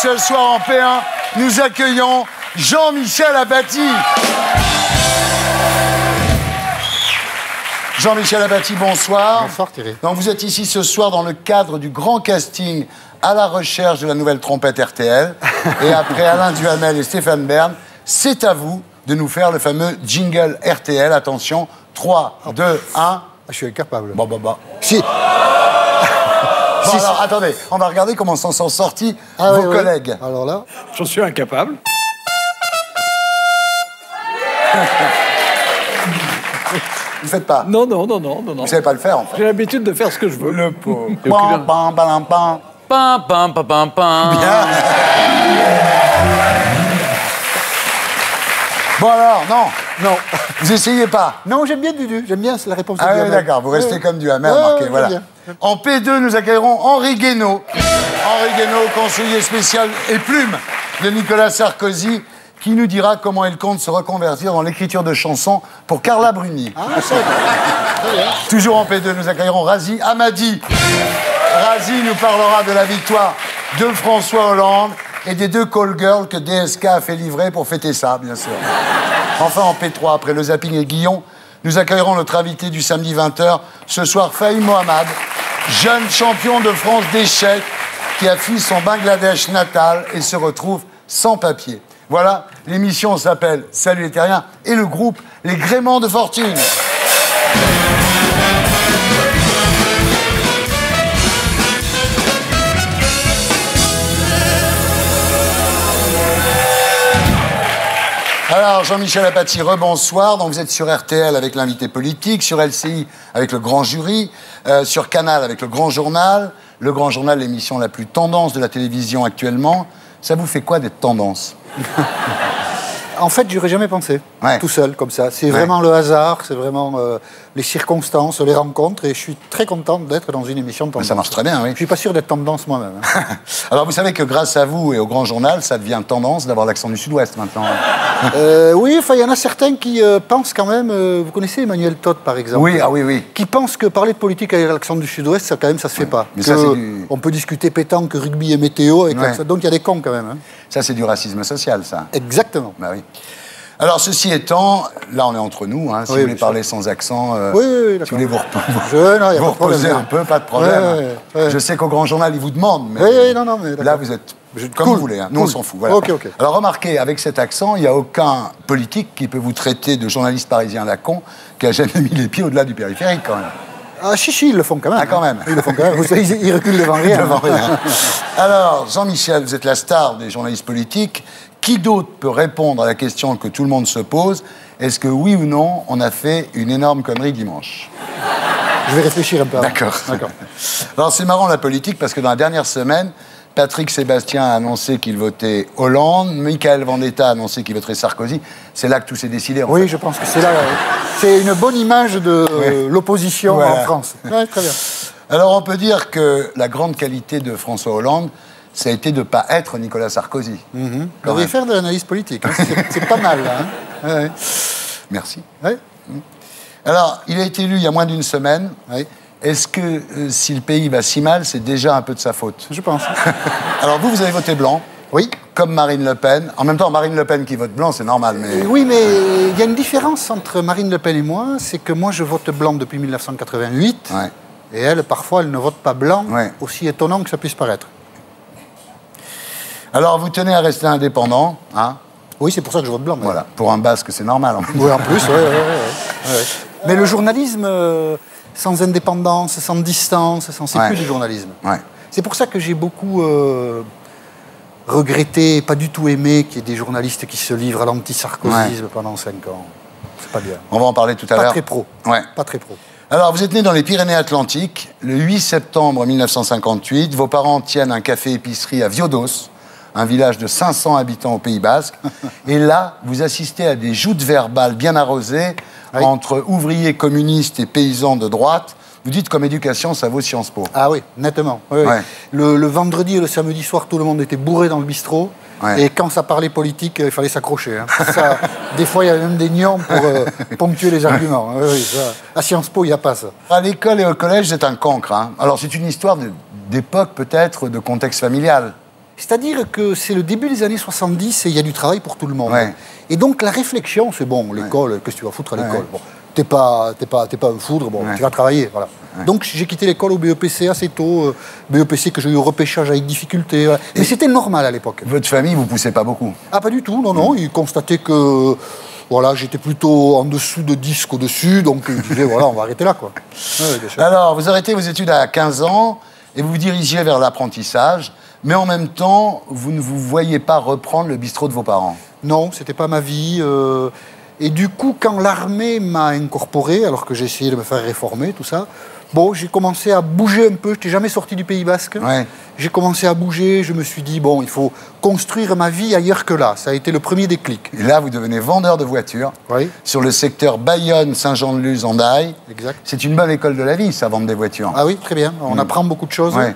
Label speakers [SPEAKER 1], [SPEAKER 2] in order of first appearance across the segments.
[SPEAKER 1] Ce soir en P1, nous accueillons Jean-Michel Apathy. Jean-Michel Apathy, bonsoir.
[SPEAKER 2] Bonsoir Thierry.
[SPEAKER 1] Donc vous êtes ici ce soir dans le cadre du grand casting à la recherche de la nouvelle trompette RTL. Et après Alain Duhamel et Stéphane Bern, c'est à vous de nous faire le fameux jingle RTL. Attention, 3, 2, 1.
[SPEAKER 2] Je suis incapable.
[SPEAKER 1] Bon.
[SPEAKER 2] Si.
[SPEAKER 1] Bon, alors, attendez, on va regarder comment s'en sont sortis vos collègues.
[SPEAKER 2] Alors là...
[SPEAKER 3] J'en suis incapable.
[SPEAKER 1] Vous ne faites pas?
[SPEAKER 3] Non.
[SPEAKER 1] Vous savez pas le faire, en fait.
[SPEAKER 3] J'ai l'habitude de faire ce que je veux.
[SPEAKER 1] Le pauvre.
[SPEAKER 3] Et aucune-
[SPEAKER 1] Pam, pam, pam.
[SPEAKER 3] Pam, pam, pam, pam, pam.
[SPEAKER 1] Bien. Bon alors, non. Vous essayez pas?
[SPEAKER 2] Non, j'aime bien Dudu. J'aime bien, c'est la réponse de
[SPEAKER 1] Ah oui,
[SPEAKER 2] Duhamel.
[SPEAKER 1] d'accord, vous restez comme du Hammer,
[SPEAKER 2] Ouais,
[SPEAKER 1] marqué,
[SPEAKER 2] ouais,
[SPEAKER 1] voilà.
[SPEAKER 2] j'aime
[SPEAKER 1] En P2, nous accueillerons Henri Guénaud. Henri Guénaud, conseiller spécial et plume de Nicolas Sarkozy, qui nous dira comment il compte se reconvertir dans l'écriture de chansons pour Carla Bruni.
[SPEAKER 2] Ah, c'est vrai. Très bien.
[SPEAKER 1] Toujours en P2, nous accueillerons Razi Hamadi. Razi nous parlera de la victoire de François Hollande et des 2 call girls que DSK a fait livrer pour fêter ça, bien sûr. Enfin, en P3, après le zapping et Guillon, nous accueillerons notre invité du samedi 20h, ce soir Fahim Mohamed, jeune champion de France d'échecs qui a fui son Bangladesh natal et se retrouve sans papier. Voilà, l'émission s'appelle Salut les Terriens et le groupe Les Gréments de Fortune. Alors, Jean-Michel Apathy, rebonsoir. Donc, vous êtes sur RTL avec l'invité politique, sur LCI avec le grand jury, sur Canal avec le grand journal. Le grand journal, l'émission la plus tendance de la télévision actuellement. Ça vous fait quoi d'être tendance?
[SPEAKER 2] En fait, j'aurais jamais pensé,
[SPEAKER 1] Ouais.
[SPEAKER 2] tout seul, comme ça. C'est vraiment le hasard, c'est vraiment les circonstances, les rencontres, et je suis très content d'être dans une émission de tendance.
[SPEAKER 1] Ça marche très bien, oui.
[SPEAKER 2] Je suis pas sûr d'être tendance moi-même. Hein.
[SPEAKER 1] Alors, vous savez que grâce à vous et au grand journal, ça devient tendance d'avoir l'accent du Sud-Ouest maintenant.
[SPEAKER 2] Oui, enfin, il y en a certains qui pensent quand même... vous connaissez Emmanuel Todd, par exemple?
[SPEAKER 1] Oui, ah oui.
[SPEAKER 2] Qui pensent que parler de politique avec l'accent du Sud-Ouest, ça, quand même, ça se fait pas.
[SPEAKER 1] mais
[SPEAKER 2] Que
[SPEAKER 1] ça, c'est du...
[SPEAKER 2] On peut discuter pétanque, rugby et météo avec
[SPEAKER 1] Ouais.
[SPEAKER 2] l'accent. Donc, il y a des cons, quand même. Hein.
[SPEAKER 1] Ça, c'est du racisme social, ça.
[SPEAKER 2] Exactement.
[SPEAKER 1] Bah oui. Alors, ceci étant, là, on est entre nous. Hein, si
[SPEAKER 2] Oui,
[SPEAKER 1] vous voulez
[SPEAKER 2] bien sûr.
[SPEAKER 1] parler sans accent,
[SPEAKER 2] Oui,
[SPEAKER 1] si
[SPEAKER 2] d'accord.
[SPEAKER 1] vous voulez vous,
[SPEAKER 2] Non, y a
[SPEAKER 1] vous
[SPEAKER 2] pas de problème.
[SPEAKER 1] reposer un peu, pas de problème.
[SPEAKER 2] Ouais.
[SPEAKER 1] Je sais qu'au grand journal, ils vous demandent, mais
[SPEAKER 2] Oui, non, mais d'accord.
[SPEAKER 1] là, vous êtes comme
[SPEAKER 2] Cool,
[SPEAKER 1] vous voulez. Hein. Nous,
[SPEAKER 2] cool.
[SPEAKER 1] on s'en fout. Voilà.
[SPEAKER 2] Ok.
[SPEAKER 1] Alors, remarquez, avec cet accent, il n'y a aucun politique qui peut vous traiter de journaliste parisien à la con qui a jamais mis les pieds au-delà du périphérique, quand même.
[SPEAKER 2] Ah, si, ils le font quand même.
[SPEAKER 1] Ah, quand même.
[SPEAKER 2] Ils le font quand même. Vous savez, ils reculent devant rien.
[SPEAKER 1] Devant rien. Alors, Jean-Michel, vous êtes la star des journalistes politiques. Qui d'autre peut répondre à la question que tout le monde se pose? Est-ce que oui ou non, on a fait une énorme connerie dimanche?
[SPEAKER 2] Je vais réfléchir un peu.
[SPEAKER 1] D'accord. Alors, c'est marrant la politique parce que dans la dernière semaine, Patrick Sébastien a annoncé qu'il votait Hollande, Michael Vendetta a annoncé qu'il voterait Sarkozy. C'est là que tout s'est décidé. En
[SPEAKER 2] Oui,
[SPEAKER 1] fait.
[SPEAKER 2] je pense que c'est là. C'est une bonne image de l'opposition
[SPEAKER 1] Voilà.
[SPEAKER 2] en France. Ouais, très bien.
[SPEAKER 1] Alors, on peut dire que la grande qualité de François Hollande, ça a été de ne pas être Nicolas Sarkozy.
[SPEAKER 2] Vous devriez faire de l'analyse politique. Hein. C'est pas mal, là. Hein. Ouais.
[SPEAKER 1] Merci.
[SPEAKER 2] Ouais.
[SPEAKER 1] Alors, il a été élu il y a moins d'une semaine.
[SPEAKER 2] Ouais.
[SPEAKER 1] Est-ce que si le pays va si mal, c'est déjà un peu de sa faute?
[SPEAKER 2] Je pense.
[SPEAKER 1] Alors, vous avez voté blanc,
[SPEAKER 2] Oui.
[SPEAKER 1] comme Marine Le Pen. En même temps, Marine Le Pen qui vote blanc, c'est normal, mais...
[SPEAKER 2] Oui, mais il y a une différence entre Marine Le Pen et moi, c'est que moi, je vote blanc depuis 1988,
[SPEAKER 1] Ouais.
[SPEAKER 2] et elle, parfois, elle ne vote pas blanc,
[SPEAKER 1] Ouais.
[SPEAKER 2] aussi étonnant que ça puisse paraître.
[SPEAKER 1] Alors, vous tenez à rester indépendant, hein?
[SPEAKER 2] Oui, c'est pour ça que je vote blanc. mais-
[SPEAKER 1] Voilà. Pour un basque, c'est normal. En fait.
[SPEAKER 2] Oui, en plus, ouais. Mais le journalisme, sans indépendance, sans distance, c'est
[SPEAKER 1] Ouais.
[SPEAKER 2] plus du journalisme.
[SPEAKER 1] Ouais.
[SPEAKER 2] C'est pour ça que j'ai beaucoup regretté, pas du tout aimé qu'il y ait des journalistes qui se livrent à l'anti-sarkozysme pendant 5 ans. C'est pas bien.
[SPEAKER 1] On va en parler tout à
[SPEAKER 2] Pas
[SPEAKER 1] l'heure.
[SPEAKER 2] très pro.
[SPEAKER 1] Ouais.
[SPEAKER 2] Pas très pro.
[SPEAKER 1] Alors, vous êtes né dans les Pyrénées-Atlantiques, le 8 septembre 1958. Vos parents tiennent un café-épicerie à Viodos, un village de 500 habitants au Pays Basque. Et là, vous assistez à des joutes verbales bien arrosées
[SPEAKER 2] Oui.
[SPEAKER 1] entre ouvriers communistes et paysans de droite. Vous dites comme éducation, ça vaut Sciences Po.
[SPEAKER 2] Ah oui, nettement. Oui, oui.
[SPEAKER 1] Ouais.
[SPEAKER 2] Le vendredi et le samedi soir, tout le monde était bourré dans le bistrot.
[SPEAKER 1] Ouais.
[SPEAKER 2] Et quand ça parlait politique, il fallait s'accrocher. Hein. Ça, des fois, il y avait même des nions pour ponctuer les arguments. Oui, oui, ça. À Sciences Po, il n'y a pas ça.
[SPEAKER 1] À l'école et au collège, vous êtes un cancre. Hein. Alors, c'est une histoire d'époque, peut-être, de contexte familial.
[SPEAKER 2] C'est-à-dire que c'est le début des années 70 et il y a du travail pour tout le monde.
[SPEAKER 1] Ouais.
[SPEAKER 2] Et donc la réflexion, c'est bon, l'école, qu'est-ce que tu vas foutre à l'école? Bon, t'es pas un foudre, bon, tu vas travailler, voilà. Donc j'ai quitté l'école au BEPC assez tôt, BEPC que j'ai eu au repêchage avec difficulté. Voilà. Mais c'était normal à l'époque.
[SPEAKER 1] Votre famille vous poussait pas beaucoup?
[SPEAKER 2] Ah, pas du tout, non. Ils constataient que voilà, j'étais plutôt en dessous de 10 qu'au-dessus, donc ils disaient, voilà, on va arrêter là, quoi. Ouais, bien sûr.
[SPEAKER 1] Alors, vous arrêtez vos études à 15 ans et vous vous dirigez vers l'apprentissage, mais en même temps, vous ne vous voyez pas reprendre le bistrot de vos parents.
[SPEAKER 2] Non, c'était pas ma vie. Et du coup, quand l'armée m'a incorporé, alors que j'ai essayé de me faire réformer, tout ça, bon, j'ai commencé à bouger un peu. Je n'étais jamais sorti du Pays Basque.
[SPEAKER 1] Ouais.
[SPEAKER 2] J'ai commencé à bouger. Je me suis dit, bon, il faut construire ma vie ailleurs que là. Ça a été le premier déclic.
[SPEAKER 1] Et là, vous devenez vendeur de voitures
[SPEAKER 2] Oui.
[SPEAKER 1] sur le secteur Bayonne-Saint-Jean-de-Luz en Daille.
[SPEAKER 2] Exact.
[SPEAKER 1] C'est une bonne école de la vie, ça, vendre des voitures.
[SPEAKER 2] Ah oui, très bien. On apprend beaucoup de choses.
[SPEAKER 1] Ouais.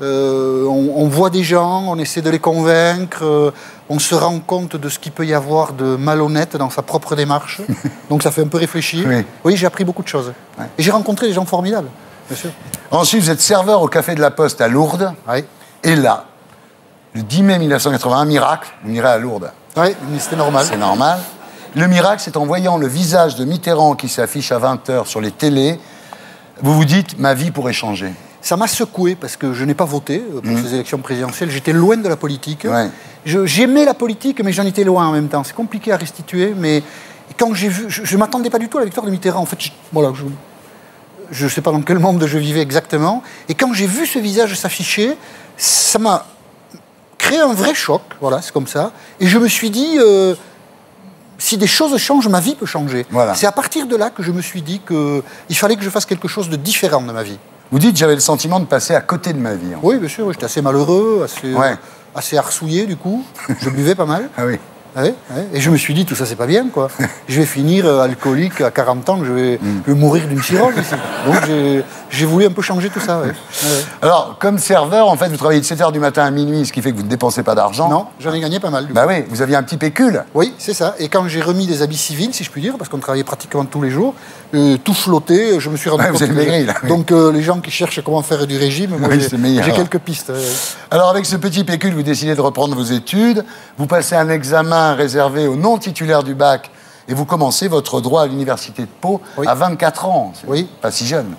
[SPEAKER 2] On voit des gens, on essaie de les convaincre, on se rend compte de ce qu'il peut y avoir de malhonnête dans sa propre démarche. Donc ça fait un peu réfléchir. Oui, j'ai appris beaucoup de choses.
[SPEAKER 1] Ouais.
[SPEAKER 2] Et j'ai rencontré des gens formidables, bien sûr.
[SPEAKER 1] Ensuite, vous êtes serveur au Café de la Poste à Lourdes.
[SPEAKER 2] Oui,
[SPEAKER 1] Et là, le 10 mai 1981, miracle, vous irez à Lourdes.
[SPEAKER 2] mais c'était normal.
[SPEAKER 1] C'est normal. Le miracle, c'est en voyant le visage de Mitterrand qui s'affiche à 20h sur les télés, vous vous dites, ma vie pourrait changer.
[SPEAKER 2] Ça m'a secoué parce que je n'ai pas voté pour ces élections présidentielles. J'étais loin de la politique.
[SPEAKER 1] Ouais.
[SPEAKER 2] J'aimais la politique, mais j'en étais loin en même temps. C'est compliqué à restituer, mais quand j'ai vu... Je ne m'attendais pas du tout à la victoire de Mitterrand. En fait, je ne sais pas dans quel monde je vivais exactement. Et quand j'ai vu ce visage s'afficher, ça m'a créé un vrai choc. Voilà, c'est comme ça. Et je me suis dit... si des choses changent, ma vie peut changer.
[SPEAKER 1] Voilà.
[SPEAKER 2] C'est à partir de là que je me suis dit qu'il fallait que je fasse quelque chose de différent de ma vie.
[SPEAKER 1] Vous dites, j'avais le sentiment de passer à côté de ma vie.
[SPEAKER 2] Oui, bien sûr, j'étais assez malheureux,
[SPEAKER 1] Ouais.
[SPEAKER 2] assez arsouillé du coup. Je buvais pas mal.
[SPEAKER 1] Ah oui.
[SPEAKER 2] Ouais. Et je me suis dit, tout ça, c'est pas bien, quoi. Je vais finir alcoolique à 40 ans, je vais mourir d'une cirrhose ici. Donc j'ai voulu un peu changer tout ça, ouais.
[SPEAKER 1] Alors, comme serveur, en fait, vous travaillez de 7h du matin à minuit, ce qui fait que vous ne dépensez pas d'argent.
[SPEAKER 2] Non, j'en ai gagné pas mal, du coup.
[SPEAKER 1] Bah oui, vous aviez un petit pécule.
[SPEAKER 2] Oui, c'est ça. Et quand j'ai remis des habits civils, si je puis dire, parce qu'on travaillait pratiquement tous les jours, tout flotté, je me suis rendu
[SPEAKER 1] Ouais,
[SPEAKER 2] compte
[SPEAKER 1] vous avez maigri, là, oui.
[SPEAKER 2] Donc les gens qui cherchent comment faire du régime, moi
[SPEAKER 1] Oui, c'est meilleur.
[SPEAKER 2] j'ai quelques pistes.
[SPEAKER 1] Alors, avec ce petit pécule, vous décidez de reprendre vos études, vous passez un examen réservé aux non-titulaires du bac et vous commencez votre droit à l'université de Pau à 24 ans. C'est pas si jeune.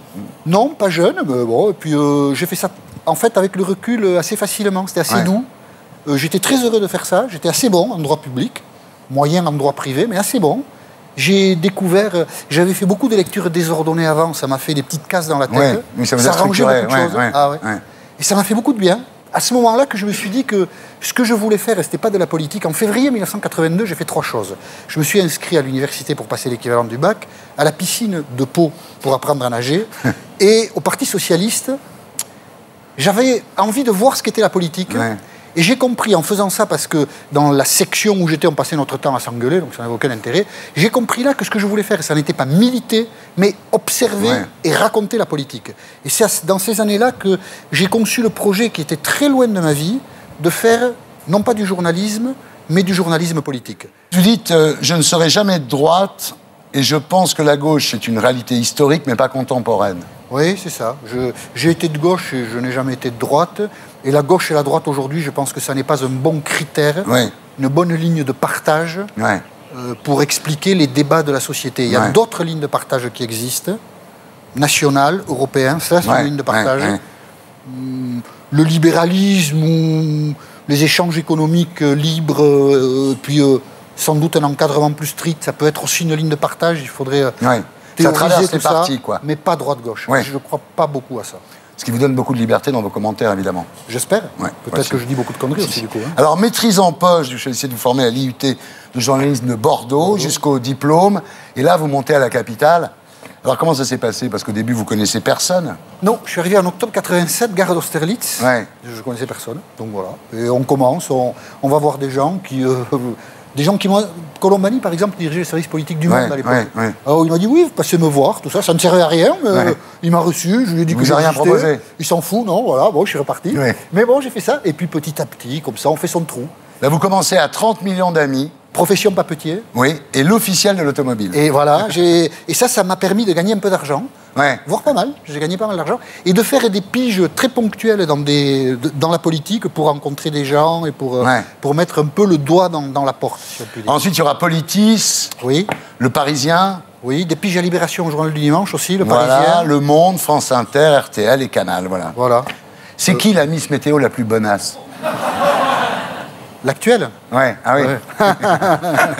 [SPEAKER 2] Non, pas jeune, mais bon. Et puis j'ai fait ça, en fait, avec le recul, assez facilement. C'était assez doux. J'étais très heureux de faire ça. J'étais assez bon en droit public, moyen en droit privé, mais assez bon. J'ai découvert... j'avais fait beaucoup de lectures désordonnées avant. Ça m'a fait des petites cases dans la tête.
[SPEAKER 1] Ouais, mais ça vous a
[SPEAKER 2] rangeait
[SPEAKER 1] structuré.
[SPEAKER 2] beaucoup de choses. Ah, ouais. Et ça m'a fait beaucoup de bien. À ce moment-là que je me suis dit que ce que je voulais faire, et ce n'était pas de la politique. En février 1982, j'ai fait 3 choses. Je me suis inscrit à l'université pour passer l'équivalent du bac, à la piscine de Pau pour apprendre à nager, et au Parti socialiste. J'avais envie de voir ce qu'était la politique.
[SPEAKER 1] Ouais.
[SPEAKER 2] Et j'ai compris en faisant ça, parce que dans la section où j'étais, on passait notre temps à s'engueuler, donc ça n'avait aucun intérêt. J'ai compris là que ce que je voulais faire, ça n'était pas militer, mais observer et raconter la politique. Et c'est dans ces années-là que j'ai conçu le projet qui était très loin de ma vie, de faire non pas du journalisme, mais du journalisme politique.
[SPEAKER 1] Vous dites, je ne serai jamais de droite et je pense que la gauche est une réalité historique mais pas contemporaine.
[SPEAKER 2] Oui, c'est ça. J'ai été de gauche et je n'ai jamais été de droite. Et la gauche et la droite aujourd'hui, je pense que ça n'est pas un bon critère, une bonne ligne de partage pour expliquer les débats de la société. Il y a d'autres lignes de partage qui existent, nationales, européennes, ça c'est une ligne de partage. Le libéralisme ou les échanges économiques libres, puis sans doute un encadrement plus strict, ça peut être aussi une ligne de partage. Il faudrait
[SPEAKER 1] ça traverse les
[SPEAKER 2] tout
[SPEAKER 1] partis,
[SPEAKER 2] ça,
[SPEAKER 1] quoi.
[SPEAKER 2] mais pas droite-gauche. Je ne crois pas beaucoup à ça.
[SPEAKER 1] Ce qui vous donne beaucoup de liberté dans vos commentaires, évidemment.
[SPEAKER 2] J'espère. Peut-être que je dis beaucoup de conneries aussi, du coup.
[SPEAKER 1] Alors, maîtrise en poche, vous choisissez de vous former à l'IUT de journalisme de Bordeaux, jusqu'au diplôme. Et là, vous montez à la capitale. Alors, comment ça s'est passé? Parce qu'au début, vous connaissez personne.
[SPEAKER 2] Non, je suis arrivé en octobre 87, gare d'Austerlitz. Je ne connaissais personne. Donc voilà. Et on commence, on va voir des gens qui... des gens qui m'ont... Colombani, par exemple, dirigeait le service politique du Monde à l'époque. Alors il m'a dit, oui, passez me voir, tout ça. Ça ne servait à rien, mais il m'a reçu, je lui ai dit que
[SPEAKER 1] vous avez rien proposé.
[SPEAKER 2] Il s'en fout, non, voilà, bon, je suis reparti. Mais bon, j'ai fait ça, et puis petit à petit, comme ça, on fait son trou.
[SPEAKER 1] Là, vous commencez à 30 millions d'amis.
[SPEAKER 2] Profession papetier.
[SPEAKER 1] Oui, et l'officiel de l'automobile.
[SPEAKER 2] Et voilà, et ça m'a permis de gagner un peu d'argent. voire pas mal, j'ai gagné pas mal d'argent, et de faire des piges très ponctuelles dans la politique pour rencontrer des gens et pour mettre un peu le doigt dans la porte, si on peut dire.
[SPEAKER 1] Ensuite, il y aura Politis, Le Parisien.
[SPEAKER 2] Oui, des piges à Libération au Journal du Dimanche aussi, Le
[SPEAKER 1] Voilà,
[SPEAKER 2] Parisien.
[SPEAKER 1] Le Monde, France Inter, RTL et Canal, voilà. C'est qui la Miss Météo la plus bonasse?
[SPEAKER 2] L'actuelle?
[SPEAKER 1] Ouais, ah oui.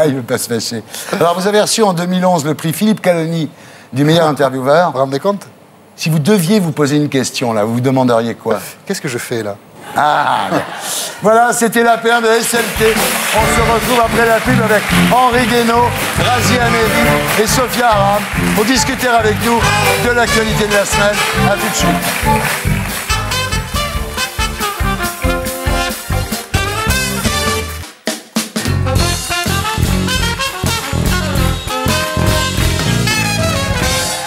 [SPEAKER 1] Il ne veut pas se fâcher. Alors, vous avez reçu en 2011 le prix Philippe Caloni du meilleur intervieweur.
[SPEAKER 2] Vous vous rendez compte?
[SPEAKER 1] Si vous deviez vous poser une question, là, vous vous demanderiez quoi?
[SPEAKER 2] Qu'est-ce que je fais, là?
[SPEAKER 1] Ah, voilà, c'était l'AP1 de SLT. On se retrouve après la pub avec Henri Guénaud, Razi Amélie et Sophia Aram pour discuter avec nous de l'actualité de la semaine. À tout de suite.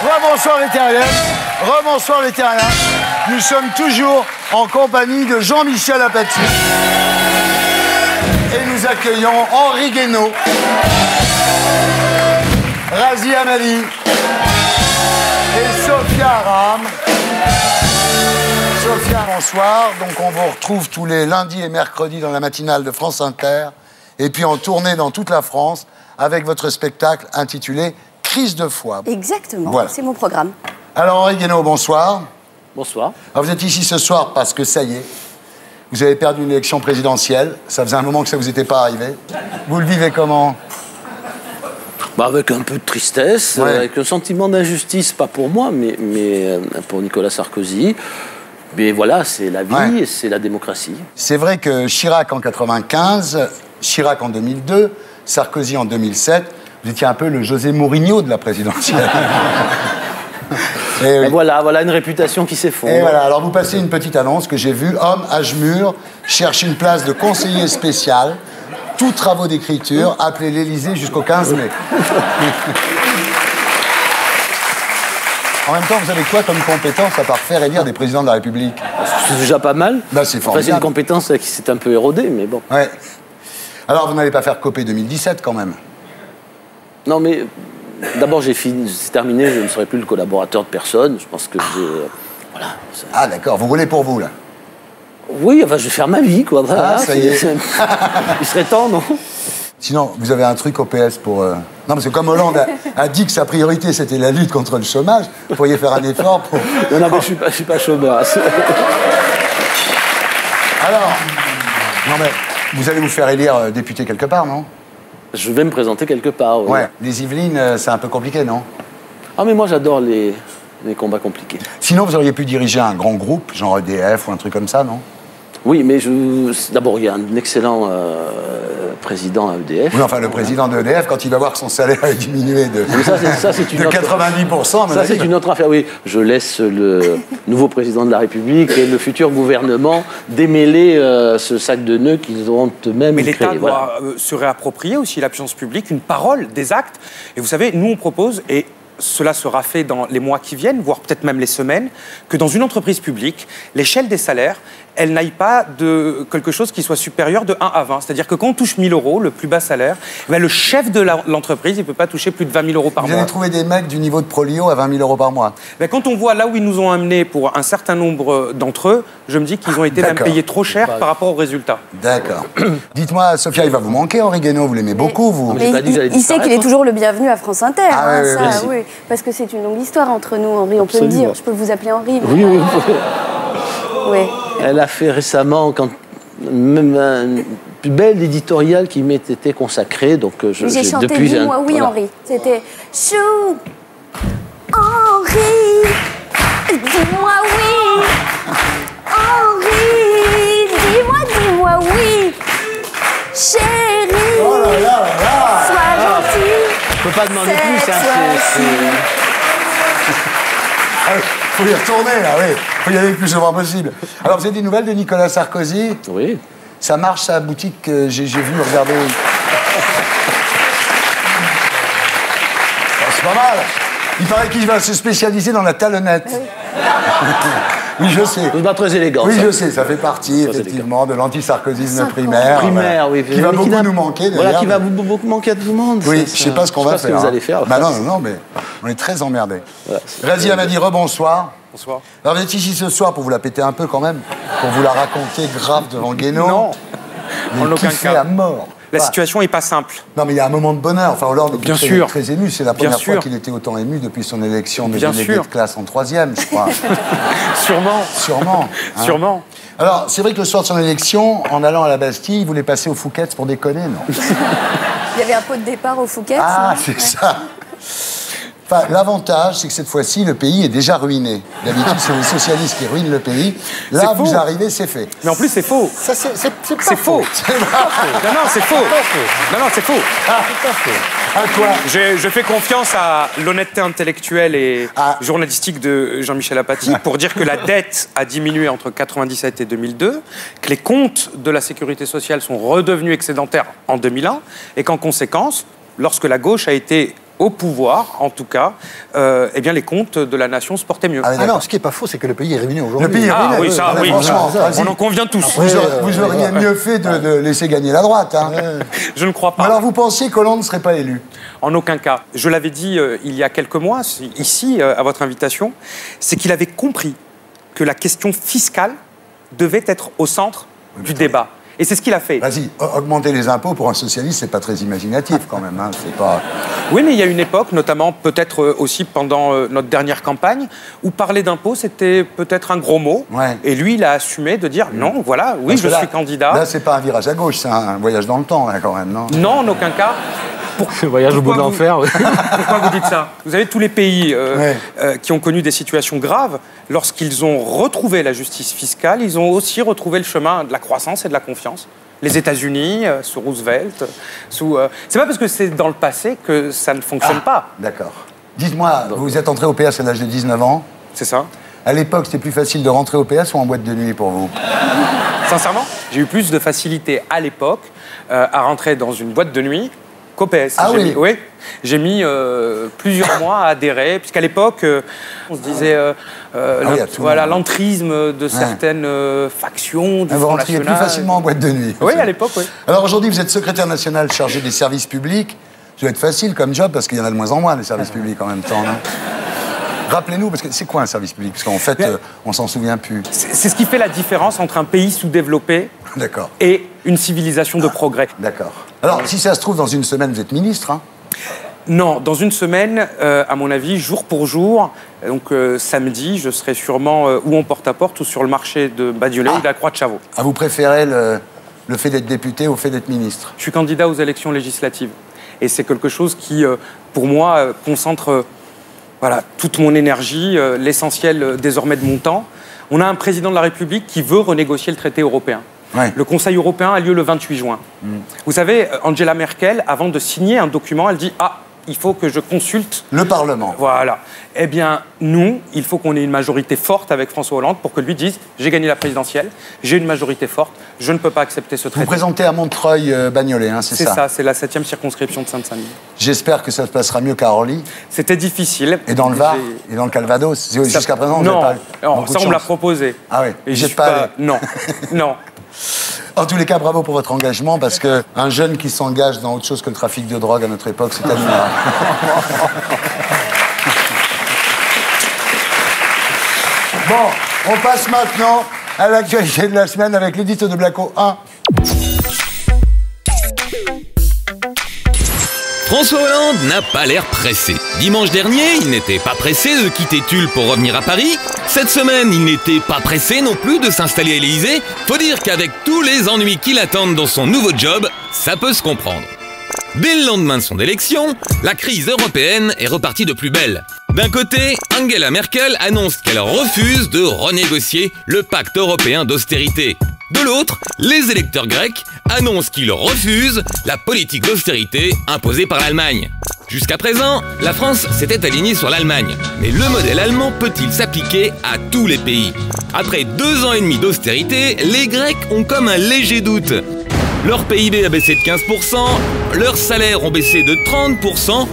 [SPEAKER 1] Rebonsoir les terriens, rebonsoir les terriens. Nous sommes toujours en compagnie de Jean-Michel Apathy. Et nous accueillons Henri Guénaud, Razi Amélie et Sophia Aram. Sophia, bonsoir. Donc on vous retrouve tous les lundis et mercredis dans la matinale de France Inter. Et puis en tournée dans toute la France avec votre spectacle intitulé Crise de foi.
[SPEAKER 4] Exactement, voilà. C'est mon programme.
[SPEAKER 1] Alors Henri Guénaud, bonsoir.
[SPEAKER 3] Bonsoir.
[SPEAKER 1] Alors vous êtes ici ce soir parce que ça y est, vous avez perdu une élection présidentielle. Ça faisait un moment que ça ne vous était pas arrivé. Vous le vivez comment?
[SPEAKER 3] Avec un peu de tristesse, avec un sentiment d'injustice, pas pour moi, mais pour Nicolas Sarkozy. Mais voilà, c'est la vie et c'est la démocratie. C'est
[SPEAKER 1] vrai que Chirac en 95, Chirac en 2002, Sarkozy en 2007, vous étiez un peu le José Mourinho de la présidentielle.
[SPEAKER 3] Et voilà une réputation qui s'effondre.
[SPEAKER 1] Et voilà, alors vous passez une petite annonce que j'ai vue. Homme, âge mûr, cherche une place de conseiller spécial. Tous travaux d'écriture, appelez l'Élysée jusqu'au 15 mai. En même temps, vous avez quoi comme compétence à part faire élire des présidents de la République?
[SPEAKER 3] C'est déjà pas mal.
[SPEAKER 1] C'est formidable.
[SPEAKER 3] C'est une compétence qui s'est un peu érodée, mais bon.
[SPEAKER 1] Ouais. Alors, vous n'allez pas faire Copé 2017 quand même?
[SPEAKER 3] Non, mais d'abord, j'ai fini, c'est terminé, je ne serai plus le collaborateur de personne. Je pense que j'ai... Voilà.
[SPEAKER 1] Ah, d'accord, vous roulez pour vous, là?
[SPEAKER 3] Oui, je vais faire ma vie, quoi. Voilà,
[SPEAKER 1] ça y est.
[SPEAKER 3] Il serait temps, non?
[SPEAKER 1] Sinon, vous avez un truc au PS pour... Non, parce que comme Hollande a dit que sa priorité, c'était la lutte contre le chômage, vous pourriez faire un effort pour...
[SPEAKER 3] Non, mais je suis pas chômeur.
[SPEAKER 1] Alors, non, mais vous allez vous faire élire député quelque part, non?
[SPEAKER 3] Je vais me présenter quelque part, oui.
[SPEAKER 1] Ouais, les Yvelines, c'est un peu compliqué, non?
[SPEAKER 3] Ah, mais moi, j'adore les combats compliqués.
[SPEAKER 1] Sinon, vous auriez pu diriger un grand groupe, genre EDF ou un truc comme ça, non?
[SPEAKER 3] Oui, mais d'abord, il y a un excellent président à EDF.
[SPEAKER 1] Oui, enfin, le président de EDF, quand il va voir que son salaire a diminué de 90%...
[SPEAKER 3] Ça, c'est une autre affaire, oui. Je laisse le nouveau président de la République et le futur gouvernement démêler ce sac de nœuds qu'ils auront eux-mêmes créé.
[SPEAKER 5] Mais l'État doit se réapproprier aussi la puissance publique, une parole, des actes. Et vous savez, nous, on propose... et cela sera fait dans les mois qui viennent, voire peut-être même les semaines, que dans une entreprise publique, l'échelle des salaires, elle n'aille pas de quelque chose qui soit supérieur de 1 à 20. C'est-à-dire que quand on touche 1 000 euros, le plus bas salaire, le chef de l'entreprise, il ne peut pas toucher plus de 20 000 euros par mois.
[SPEAKER 1] Vous allez trouver des mecs du niveau de Prolio à 20 000 euros par mois.
[SPEAKER 5] Quand on voit là où ils nous ont amenés pour un certain nombre d'entre eux, je me dis qu'ils ont été même payés trop cher par rapport aux résultats.
[SPEAKER 1] D'accord. Dites-moi, Sophia, il va vous manquer, Henri Guénaud, vous l'aimez beaucoup, vous.
[SPEAKER 4] Mais il sait qu'il est toujours le bienvenu à France Inter.
[SPEAKER 1] Ah,
[SPEAKER 4] oui, parce que c'est une longue histoire entre nous, Henri, on peut le dire. Je peux vous appeler Henri.
[SPEAKER 3] Oui.
[SPEAKER 4] Oui.
[SPEAKER 3] Elle a fait récemment même un plus bel éditorial qui m'ait été consacré. Donc
[SPEAKER 4] j'ai chanté Dis-moi oui, voilà. Henri. C'était Chou Henri, dis-moi oui. Henri, dis-moi oui. Chérie,
[SPEAKER 1] oh là là là là.
[SPEAKER 4] Sois gentil.
[SPEAKER 3] Je peux pas demander plus.
[SPEAKER 1] Faut y retourner, là, oui. Faut y aller le plus souvent possible. Alors, vous avez des nouvelles de Nicolas Sarkozy?
[SPEAKER 3] Oui.
[SPEAKER 1] Ça marche, sa boutique que j'ai vu, regardez. C'est pas mal. Il paraît qu'il va se spécialiser dans la talonnette. Oui, je sais.
[SPEAKER 3] C'est pas très élégant.
[SPEAKER 1] Oui, je sais, ça fait partie, effectivement, de l'anti-sarkozysme primaire.
[SPEAKER 3] Primaire, oui.
[SPEAKER 1] Qui va beaucoup nous manquer, d'ailleurs.
[SPEAKER 3] Voilà, qui va beaucoup manquer à tout le monde.
[SPEAKER 1] Oui, je sais pas ce qu'on va faire.
[SPEAKER 3] Je sais pas ce que vous allez faire.
[SPEAKER 1] Bah non, mais On est très emmerdés. Voilà. Razi Hammadi, rebonsoir.
[SPEAKER 5] Bonsoir.
[SPEAKER 1] Alors, vous êtes ici ce soir pour vous la péter un peu quand même, pour vous la raconter grave devant Guénaud.
[SPEAKER 5] Non, en aucun cas.
[SPEAKER 1] À mort.
[SPEAKER 5] La situation n'est pas simple.
[SPEAKER 1] Non, mais il y a un moment de bonheur. Enfin, Hollande
[SPEAKER 5] Bien
[SPEAKER 1] était
[SPEAKER 5] sûr.
[SPEAKER 1] très ému. C'est la première fois qu'il était autant ému depuis son élection de délégué de classe en 3e, je crois.
[SPEAKER 5] Sûrement.
[SPEAKER 1] Sûrement. Hein.
[SPEAKER 5] Sûrement.
[SPEAKER 1] Alors, c'est vrai que le soir de son élection, en allant à la Bastille, il voulait passer au Fouquet's pour déconner, non?
[SPEAKER 4] Il y avait un pot de départ au Fouquet's.
[SPEAKER 1] Ah, c'est ça. Enfin, l'avantage, c'est que cette fois-ci, le pays est déjà ruiné. D'habitude, c'est les socialistes qui ruinent le pays. Là, vous arrivez, c'est fait.
[SPEAKER 5] Mais en plus, c'est faux.
[SPEAKER 1] Ça, c'est
[SPEAKER 5] faux. C'est pas faux. Non, c'est faux. Non, c'est faux.
[SPEAKER 1] Ah, tout à fait. À toi.
[SPEAKER 5] Je fais confiance à l'honnêteté intellectuelle et journalistique de Jean-Michel Apathy pour dire que la dette a diminué entre 1997 et 2002, que les comptes de la sécurité sociale sont redevenus excédentaires en 2001 et qu'en conséquence, lorsque la gauche a été au pouvoir, en tout cas, eh bien, les comptes de la nation se portaient mieux.
[SPEAKER 2] Ah non, ce qui n'est pas faux, c'est que le pays est ruiné aujourd'hui.
[SPEAKER 1] Le pays est ruiné.
[SPEAKER 5] Oui, ça, oui.
[SPEAKER 1] Franchement,
[SPEAKER 5] on en convient tous.
[SPEAKER 1] Vous auriez mieux fait de laisser gagner la droite. Hein.
[SPEAKER 5] Je ne crois pas.
[SPEAKER 1] Alors, vous pensiez qu'Hollande ne serait pas élu?
[SPEAKER 5] En aucun cas. Je l'avais dit il y a quelques mois, ici, à votre invitation, c'est qu'il avait compris que la question fiscale devait être au centre du débat. Et c'est ce qu'il a fait.
[SPEAKER 1] Vas-y, augmenter les impôts pour un socialiste, c'est pas très imaginatif quand même. Hein. C'est pas...
[SPEAKER 5] Oui, mais il y a une époque, notamment peut-être aussi pendant notre dernière campagne, où parler d'impôts, c'était peut-être un gros mot. Ouais. Et lui, il a assumé de dire non, voilà, oui, je suis candidat.
[SPEAKER 1] Là, c'est pas un virage à gauche, c'est un voyage dans le temps, là, quand même, non?
[SPEAKER 5] Non, en aucun cas.
[SPEAKER 3] Voyage au bout de l'enfer.
[SPEAKER 5] Pourquoi vous dites ça? Vous avez tous les pays qui ont connu des situations graves, lorsqu'ils ont retrouvé la justice fiscale, ils ont aussi retrouvé le chemin de la croissance et de la confiance. Les États-Unis, sous Roosevelt, c'est pas parce que c'est dans le passé que ça ne fonctionne pas.
[SPEAKER 1] D'accord. Dites-moi, vous êtes entré au PS à l'âge de 19 ans.
[SPEAKER 5] C'est ça.
[SPEAKER 1] À l'époque, c'était plus facile de rentrer au PS ou en boîte de nuit pour vous?
[SPEAKER 5] Sincèrement, j'ai eu plus de facilité à l'époque à rentrer dans une boîte de nuit qu'au PS.
[SPEAKER 1] Ah oui?
[SPEAKER 5] Oui, j'ai mis plusieurs mois à adhérer, puisqu'à l'époque, on se disait l'entrisme de certaines factions du Front National.
[SPEAKER 1] Vous rentriez plus facilement en boîte de nuit.
[SPEAKER 5] Oui, à l'époque, oui.
[SPEAKER 1] Alors aujourd'hui, vous êtes secrétaire national chargé des services publics. Ça doit être facile comme job, parce qu'il y en a de moins en moins, les services publics en même temps. Rappelez-nous, parce que c'est quoi un service public? Parce qu'en fait, on s'en souvient plus.
[SPEAKER 5] C'est ce qui fait la différence entre un pays sous-développé et une civilisation de progrès.
[SPEAKER 1] D'accord. Alors, si ça se trouve, dans une semaine, vous êtes ministre, hein?
[SPEAKER 5] Non, dans une semaine, à mon avis, jour pour jour, donc samedi, je serai sûrement ou en porte-à-porte ou sur le marché de Bagnolet ou de la Croix-de-Chavaux.
[SPEAKER 1] Ah, vous préférez le fait d'être député au fait d'être ministre?
[SPEAKER 5] Je suis candidat aux élections législatives. Et c'est quelque chose qui, pour moi, concentre toute mon énergie, l'essentiel désormais de mon temps. On a un président de la République qui veut renégocier le traité européen. Ouais. Le Conseil européen a lieu le 28 juin. Vous savez, Angela Merkel, avant de signer un document, elle dit « Ah, il faut que je consulte... »
[SPEAKER 1] le Parlement.
[SPEAKER 5] Voilà. Eh bien, nous, il faut qu'on ait une majorité forte avec François Hollande pour que lui dise « J'ai gagné la présidentielle, j'ai une majorité forte, je ne peux pas accepter ce traité. »
[SPEAKER 1] Vous présentez à Montreuil-Bagnolet, hein, c'est ça?
[SPEAKER 5] C'est ça, c'est la 7e circonscription de Sainte-Saint-Denis.
[SPEAKER 1] J'espère que ça se passera mieux qu'à Orly.
[SPEAKER 5] C'était difficile.
[SPEAKER 1] Et dans le Var? Et dans le Calvados? Jusqu'à présent,
[SPEAKER 5] non,
[SPEAKER 1] pas
[SPEAKER 5] non, ça on me l'a proposé.
[SPEAKER 1] Ah oui,
[SPEAKER 5] et j'y pas allé. Non, non.
[SPEAKER 1] En tous les cas, bravo pour votre engagement, parce qu'un jeune qui s'engage dans autre chose que le trafic de drogue à notre époque, c'est admirable. Bon, on passe maintenant à l'actualité de la semaine avec l'édito de Blacko 1.
[SPEAKER 6] François Hollande n'a pas l'air pressé. Dimanche dernier, il n'était pas pressé de quitter Tulle pour revenir à Paris. Cette semaine, il n'était pas pressé non plus de s'installer à l'Élysée. Faut dire qu'avec tous les ennuis qui l'attendent dans son nouveau job, ça peut se comprendre. Dès le lendemain de son élection, la crise européenne est repartie de plus belle. D'un côté, Angela Merkel annonce qu'elle refuse de renégocier le pacte européen d'austérité. De l'autre, les électeurs grecs annoncent qu'ils refusent la politique d'austérité imposée par l'Allemagne. Jusqu'à présent, la France s'était alignée sur l'Allemagne. Mais le modèle allemand peut-il s'appliquer à tous les pays? Après 2 ans et demi d'austérité, les Grecs ont comme un léger doute. Leur PIB a baissé de 15%, leurs salaires ont baissé de 30%.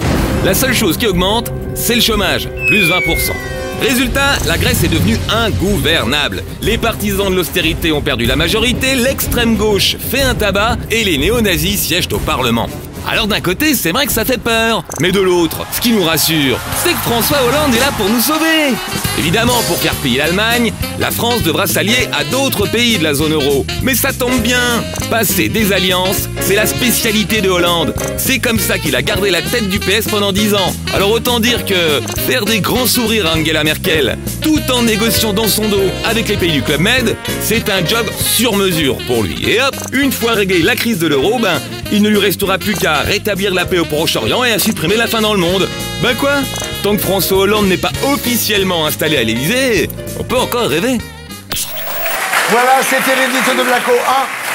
[SPEAKER 6] La seule chose qui augmente, c'est le chômage, plus 20%. Résultat, la Grèce est devenue ingouvernable. Les partisans de l'austérité ont perdu la majorité, l'extrême gauche fait un tabac et les néo-nazis siègent au Parlement. Alors d'un côté, c'est vrai que ça fait peur. Mais de l'autre, ce qui nous rassure, c'est que François Hollande est là pour nous sauver. Évidemment, pour faire payer l'Allemagne, la France devra s'allier à d'autres pays de la zone euro. Mais ça tombe bien. Passer des alliances, c'est la spécialité de Hollande. C'est comme ça qu'il a gardé la tête du PS pendant 10 ans. Alors autant dire que faire des grands sourires à Angela Merkel, tout en négociant dans son dos avec les pays du Club Med, c'est un job sur mesure pour lui. Et hop, une fois réglée la crise de l'euro, il ne lui restera plus qu'à rétablir la paix au Proche-Orient et à supprimer la faim dans le monde. Quoi? Tant que François Hollande n'est pas officiellement installé à l'Élysée, on peut encore rêver.
[SPEAKER 1] Voilà, c'était l'édito de Blacko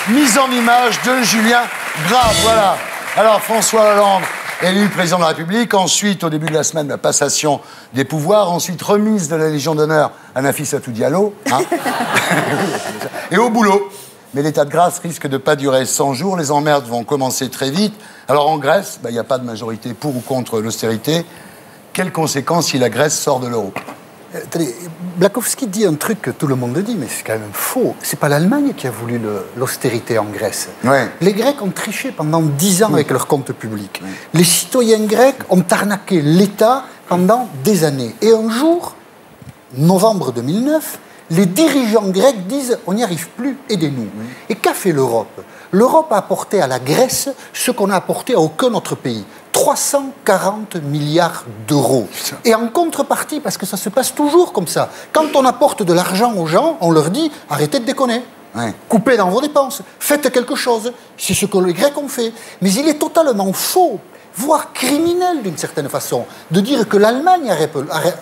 [SPEAKER 1] 1, mise en image de Julien Grave. Voilà. Alors, François Hollande, élu président de la République. Ensuite, au début de la semaine, la passation des pouvoirs. Ensuite, remise de la Légion d'honneur à Nafissatou Diallo. Hein. Et au boulot. Mais l'état de grâce risque de ne pas durer 100 jours. Les emmerdes vont commencer très vite. Alors, en Grèce, il n'y a pas de majorité pour ou contre l'austérité. Quelles conséquences si la Grèce sort de l'euro?
[SPEAKER 2] Blakowski dit un truc que tout le monde dit, mais c'est quand même faux. C'est pas l'Allemagne qui a voulu l'austérité en Grèce.
[SPEAKER 1] Ouais.
[SPEAKER 2] Les Grecs ont triché pendant 10 ans avec leurs comptes publics. Les citoyens grecs ont arnaqué l'État pendant des années. Et un jour, novembre 2009, les dirigeants grecs disent « on n'y arrive plus, aidez-nous ». Et qu'a fait l'Europe? L'Europe a apporté à la Grèce ce qu'on n'a apporté à aucun autre pays. 340 milliards d'euros. Et en contrepartie, parce que ça se passe toujours comme ça, quand on apporte de l'argent aux gens, on leur dit « arrêtez de déconner ». Ouais. Coupez dans vos dépenses, faites quelque chose. C'est ce que les Grecs ont fait. Mais il est totalement faux, voire criminel d'une certaine façon, de dire que l'Allemagne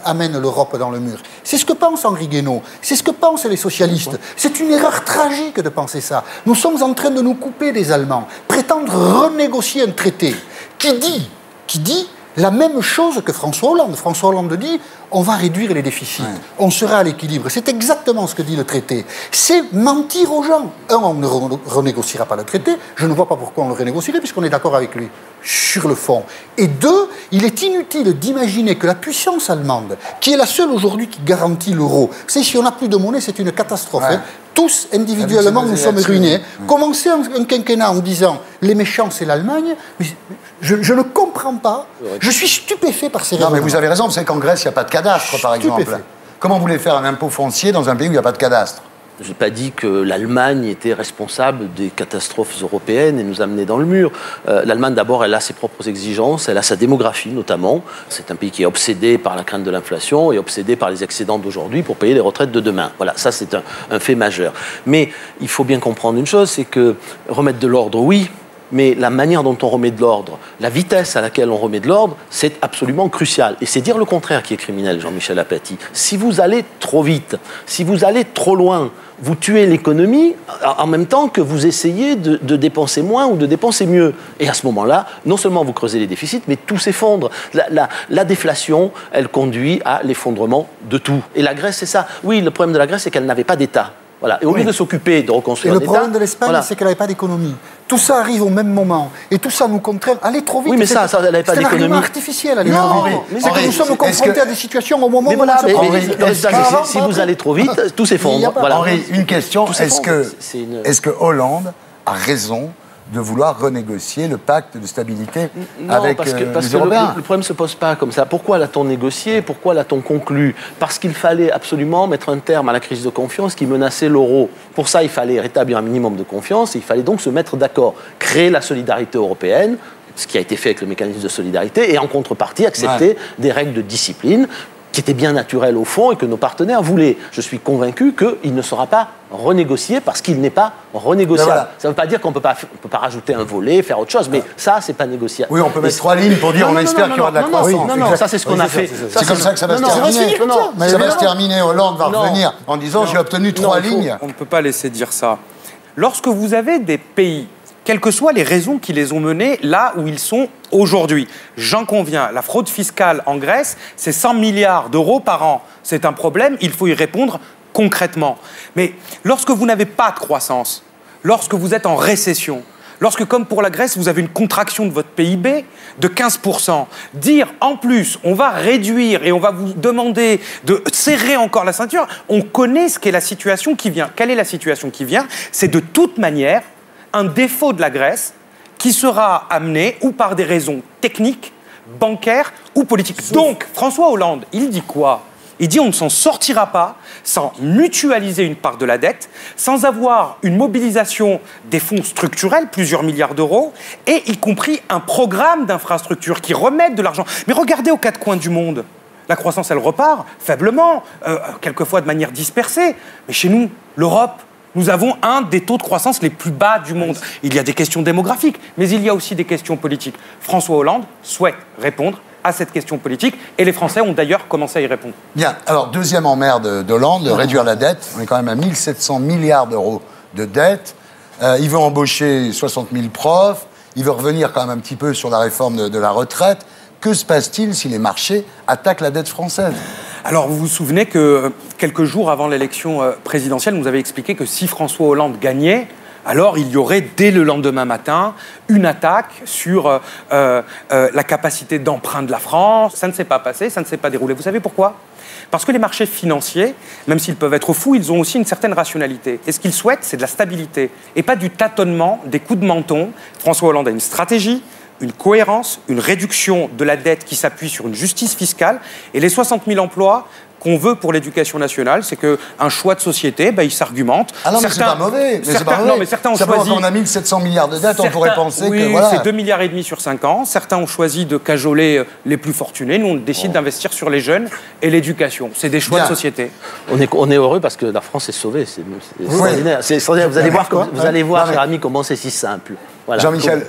[SPEAKER 2] amène l'Europe dans le mur. C'est ce que pense Henri Guénaud, c'est ce que pensent les socialistes. C'est une erreur tragique de penser ça. Nous sommes en train de nous couper des Allemands, prétendre renégocier un traité qui dit la même chose que François Hollande. François Hollande dit on va réduire les déficits, on sera à l'équilibre. C'est exactement ce que dit le traité. C'est mentir aux gens. Un, on ne renégociera pas le traité. Je ne vois pas pourquoi on le renégocierait puisqu'on est d'accord avec lui sur le fond. Et deux, il est inutile d'imaginer que la puissance allemande, qui est la seule aujourd'hui qui garantit l'euro, c'est si on n'a plus de monnaie, c'est une catastrophe. Ouais. Tous, individuellement, nous sommes ruinés. Commencer un quinquennat en disant les méchants, c'est l'Allemagne, je ne comprends pas. Je suis stupéfait par ces raisonnements.
[SPEAKER 1] Non, mais vous avez raison, c'est qu'en Grèce, il n'y a pas de cadastre, par exemple. Comment vous voulez faire un impôt foncier dans un pays où il n'y a pas de cadastre?
[SPEAKER 3] Je n'ai pas dit que l'Allemagne était responsable des catastrophes européennes et nous amenait dans le mur. L'Allemagne, d'abord, elle a ses propres exigences, elle a sa démographie notamment. C'est un pays qui est obsédé par la crainte de l'inflation et obsédé par les excédents d'aujourd'hui pour payer les retraites de demain. Voilà, ça c'est un fait majeur. Mais il faut bien comprendre une chose, c'est que remettre de l'ordre, oui, mais la manière dont on remet de l'ordre, la vitesse à laquelle on remet de l'ordre, c'est absolument crucial. Et c'est dire le contraire qui est criminel, Jean-Michel Apathy. Si vous allez trop vite, si vous allez trop loin, vous tuez l'économie en même temps que vous essayez de dépenser moins ou de dépenser mieux. Et à ce moment-là, non seulement vous creusez les déficits, mais tout s'effondre. La déflation, elle conduit à l'effondrement de tout. Et la Grèce, c'est ça. Oui, le problème de la Grèce, c'est qu'elle n'avait pas d'État. Voilà. Et au lieu de s'occuper de reconstruire l'État...
[SPEAKER 2] Et le problème de l'Espagne, c'est qu'elle n'avait pas d'économie. Tout ça arrive au même moment. Et tout ça nous contraint à aller trop vite.
[SPEAKER 3] Oui, mais ça elle n'avait pas d'économie.
[SPEAKER 2] C'est un argument artificiel. Non, c'est que nous sommes confrontés à des situations au moment où
[SPEAKER 3] si vous allez trop vite, tout s'effondre.
[SPEAKER 1] Voilà. Henri, une question. Est-ce que Hollande a raison de vouloir renégocier le pacte de stabilité avec les Européens?
[SPEAKER 3] Le problème ne se pose pas comme ça. Pourquoi l'a-t-on négocié? Pourquoi l'a-t-on conclu? Parce qu'il fallait absolument mettre un terme à la crise de confiance qui menaçait l'euro. Pour ça, il fallait rétablir un minimum de confiance et il fallait donc se mettre d'accord, créer la solidarité européenne, ce qui a été fait avec le mécanisme de solidarité, et en contrepartie accepter des règles de discipline qui étaient bien naturelles au fond et que nos partenaires voulaient. Je suis convaincu qu'il ne sera pas renégocié parce qu'il n'est pas renégociable. Voilà. Ça ne veut pas dire qu'on ne peut pas rajouter un volet, faire autre chose, mais ça, c'est pas négociable.
[SPEAKER 1] Oui, on peut mettre 3 lignes pour dire on espère qu'il y aura de la croissance.
[SPEAKER 3] Non, ça c'est ce qu'on a fait.
[SPEAKER 1] C'est comme ça que ça va se terminer. Ça va se terminer. Hollande va revenir en disant j'ai obtenu 3 lignes.
[SPEAKER 5] On ne peut pas laisser dire ça. Lorsque vous avez des pays, quelles que soient les raisons qui les ont menés là où ils sont aujourd'hui. J'en conviens, la fraude fiscale en Grèce, c'est 100 milliards d'euros par an. C'est un problème, il faut y répondre concrètement. Mais lorsque vous n'avez pas de croissance, lorsque vous êtes en récession, lorsque, comme pour la Grèce, vous avez une contraction de votre PIB de 15%, dire en plus, on va réduire et on va vous demander de serrer encore la ceinture, on connaît ce qu'est la situation qui vient. Quelle est la situation qui vient? C'est de toute manière un défaut de la Grèce qui sera amené ou par des raisons techniques, bancaires ou politiques. Donc, François Hollande, il dit quoi? Il dit on ne s'en sortira pas sans mutualiser une part de la dette, sans avoir une mobilisation des fonds structurels, plusieurs milliards d'euros, et y compris un programme d'infrastructures qui remette de l'argent. Mais regardez aux quatre coins du monde. La croissance, elle repart faiblement, quelquefois de manière dispersée. Mais chez nous, l'Europe, nous avons un des taux de croissance les plus bas du monde. Il y a des questions démographiques, mais il y a aussi des questions politiques. François Hollande souhaite répondre à cette question politique, et les Français ont d'ailleurs commencé à y répondre.
[SPEAKER 1] Bien, alors deuxième emmerde d'Hollande, réduire la dette. On est quand même à 1700 milliards d'euros de dette. Il veut embaucher 60 000 profs, il veut revenir quand même un petit peu sur la réforme de la retraite. Que se passe-t-il si les marchés attaquent la dette française ?
[SPEAKER 5] Alors, vous vous souvenez que quelques jours avant l'élection présidentielle, nous avait expliqué que si François Hollande gagnait, alors il y aurait dès le lendemain matin une attaque sur la capacité d'emprunt de la France. Ça ne s'est pas passé, ça ne s'est pas déroulé. Vous savez pourquoi ? Parce que les marchés financiers, même s'ils peuvent être fous, ils ont aussi une certaine rationalité. Et ce qu'ils souhaitent, c'est de la stabilité et pas du tâtonnement, des coups de menton. François Hollande a une stratégie, une cohérence, une réduction de la dette qui s'appuie sur une justice fiscale. Et les 60 000 emplois qu'on veut pour l'éducation nationale, c'est qu'un choix de société, il s'argumente.
[SPEAKER 1] Ah non, mais c'est pas mauvais.
[SPEAKER 5] Non, mais certains ont choisi...
[SPEAKER 1] Quand on a 1700 milliards de dettes, on pourrait penser que...
[SPEAKER 5] Voilà. C'est 2,5 milliards sur 5 ans. Certains ont choisi de cajoler les plus fortunés. Nous, on décide d'investir sur les jeunes et l'éducation. C'est des choix de société.
[SPEAKER 3] On est heureux parce que la France est sauvée. C'est extraordinaire. Vous allez voir, cher ami, comment c'est si simple. Voilà.
[SPEAKER 1] Jean-Michel,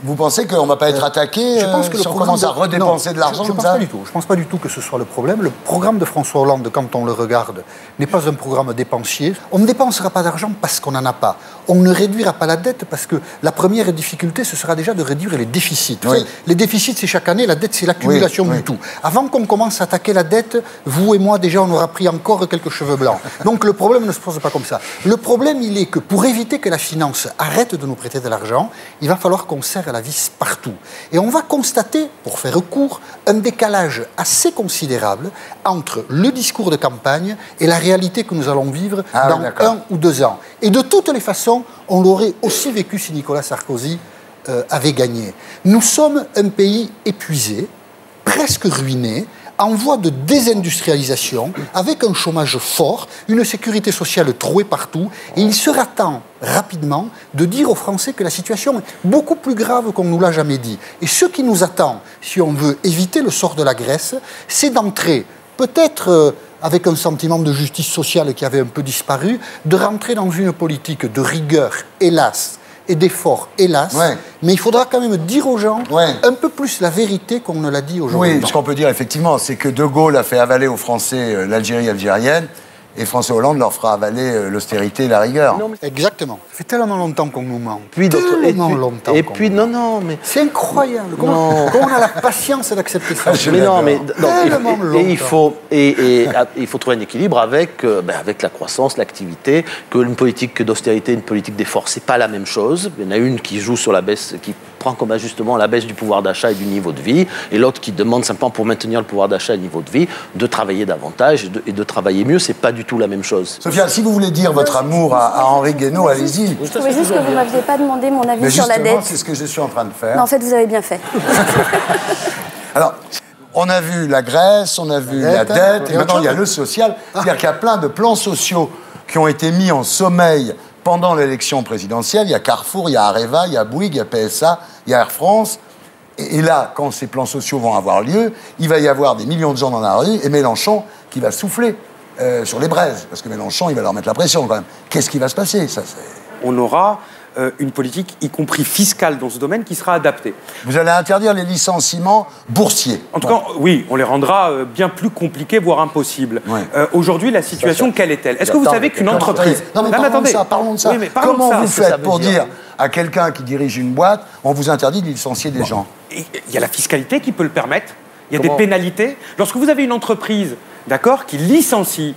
[SPEAKER 1] vous pensez qu'on ne va pas être attaqué si on commence à redépenser de l'argent comme ça ?
[SPEAKER 2] Je ne pense pas du tout que ce soit le problème. Le programme de François Hollande, quand on le regarde, n'est pas un programme dépensier. On ne dépensera pas d'argent parce qu'on n'en a pas. On ne réduira pas la dette parce que la première difficulté, ce sera déjà de réduire les déficits. Oui. Les déficits, c'est chaque année. La dette, c'est l'accumulation du tout. Avant qu'on commence à attaquer la dette, vous et moi, déjà, on aura pris encore quelques cheveux blancs. Donc le problème ne se pose pas comme ça. Le problème, il est que pour éviter que la finance arrête de nous prêter de l'argent, il va falloir qu'on serre la vis partout. Et on va constater, pour faire court, un décalage assez considérable entre le discours de campagne et la réalité que nous allons vivre dans 1 ou 2 ans. Et de toutes les façons, on l'aurait aussi vécu si Nicolas Sarkozy avait gagné. Nous sommes un pays épuisé, presque ruiné, en voie de désindustrialisation, avec un chômage fort, une sécurité sociale trouée partout, et il sera temps, rapidement, de dire aux Français que la situation est beaucoup plus grave qu'on ne nous l'a jamais dit. Et ce qui nous attend, si on veut éviter le sort de la Grèce, c'est d'entrer, peut-être avec un sentiment de justice sociale qui avait un peu disparu, de rentrer dans une politique de rigueur, hélas, et d'efforts, hélas, mais il faudra quand même dire aux gens un peu plus la vérité qu'on ne l'a dit aujourd'hui.
[SPEAKER 1] Oui, ce qu'on peut dire effectivement, c'est que De Gaulle a fait avaler aux Français l'Algérie algérienne, et François Hollande leur fera avaler l'austérité et la rigueur.
[SPEAKER 2] Non, exactement. Ça fait tellement longtemps qu'on nous ment.
[SPEAKER 3] Mais...
[SPEAKER 2] C'est incroyable. Comment on a la patience d'accepter ça?
[SPEAKER 3] Il faut trouver un équilibre avec la croissance, l'activité, que une politique d'austérité, une politique d'effort, c'est pas la même chose. Il y en a une qui joue sur la baisse, qui prend comme ajustement la baisse du pouvoir d'achat et du niveau de vie, et l'autre qui demande simplement, pour maintenir le pouvoir d'achat et le niveau de vie, de travailler davantage et de travailler mieux. C'est pas du tout la même chose.
[SPEAKER 1] Sophia, si vous voulez dire votre amour à Henri Guénaud, allez-y.
[SPEAKER 4] Je trouvais juste que vous ne m'aviez pas demandé mon avis sur la dette.
[SPEAKER 1] C'est ce que je suis en train de faire.
[SPEAKER 4] Non, en fait, vous avez bien fait.
[SPEAKER 1] Alors, on a vu la Grèce, on a vu la dette, et maintenant il y a le social. C'est-à-dire qu'il y a plein de plans sociaux qui ont été mis en sommeil pendant l'élection présidentielle. Il y a Carrefour, il y a Areva, il y a Bouygues, il y a PSA, il y a Air France. Et là, quand ces plans sociaux vont avoir lieu, il va y avoir des millions de gens dans la rue et Mélenchon qui va souffler sur les braises. Parce que Mélenchon, il va leur mettre la pression quand même. Qu'est-ce qui va se passer ?
[SPEAKER 5] On aura une politique, y compris fiscale dans ce domaine, qui sera adaptée.
[SPEAKER 1] Vous allez interdire les licenciements boursiers.
[SPEAKER 5] En tout cas, oui, on les rendra bien plus compliqués, voire impossibles. Aujourd'hui, la situation, quelle est-elle ? Est-ce que vous savez qu'une entreprise...
[SPEAKER 1] Non, mais parlons de ça. Oui, comment vous faites pour dire à quelqu'un qui dirige une boîte, on vous interdit de licencier des gens ?
[SPEAKER 5] Il y a la fiscalité qui peut le permettre. Il y a des pénalités. Lorsque vous avez une entreprise, d'accord, qui licencie,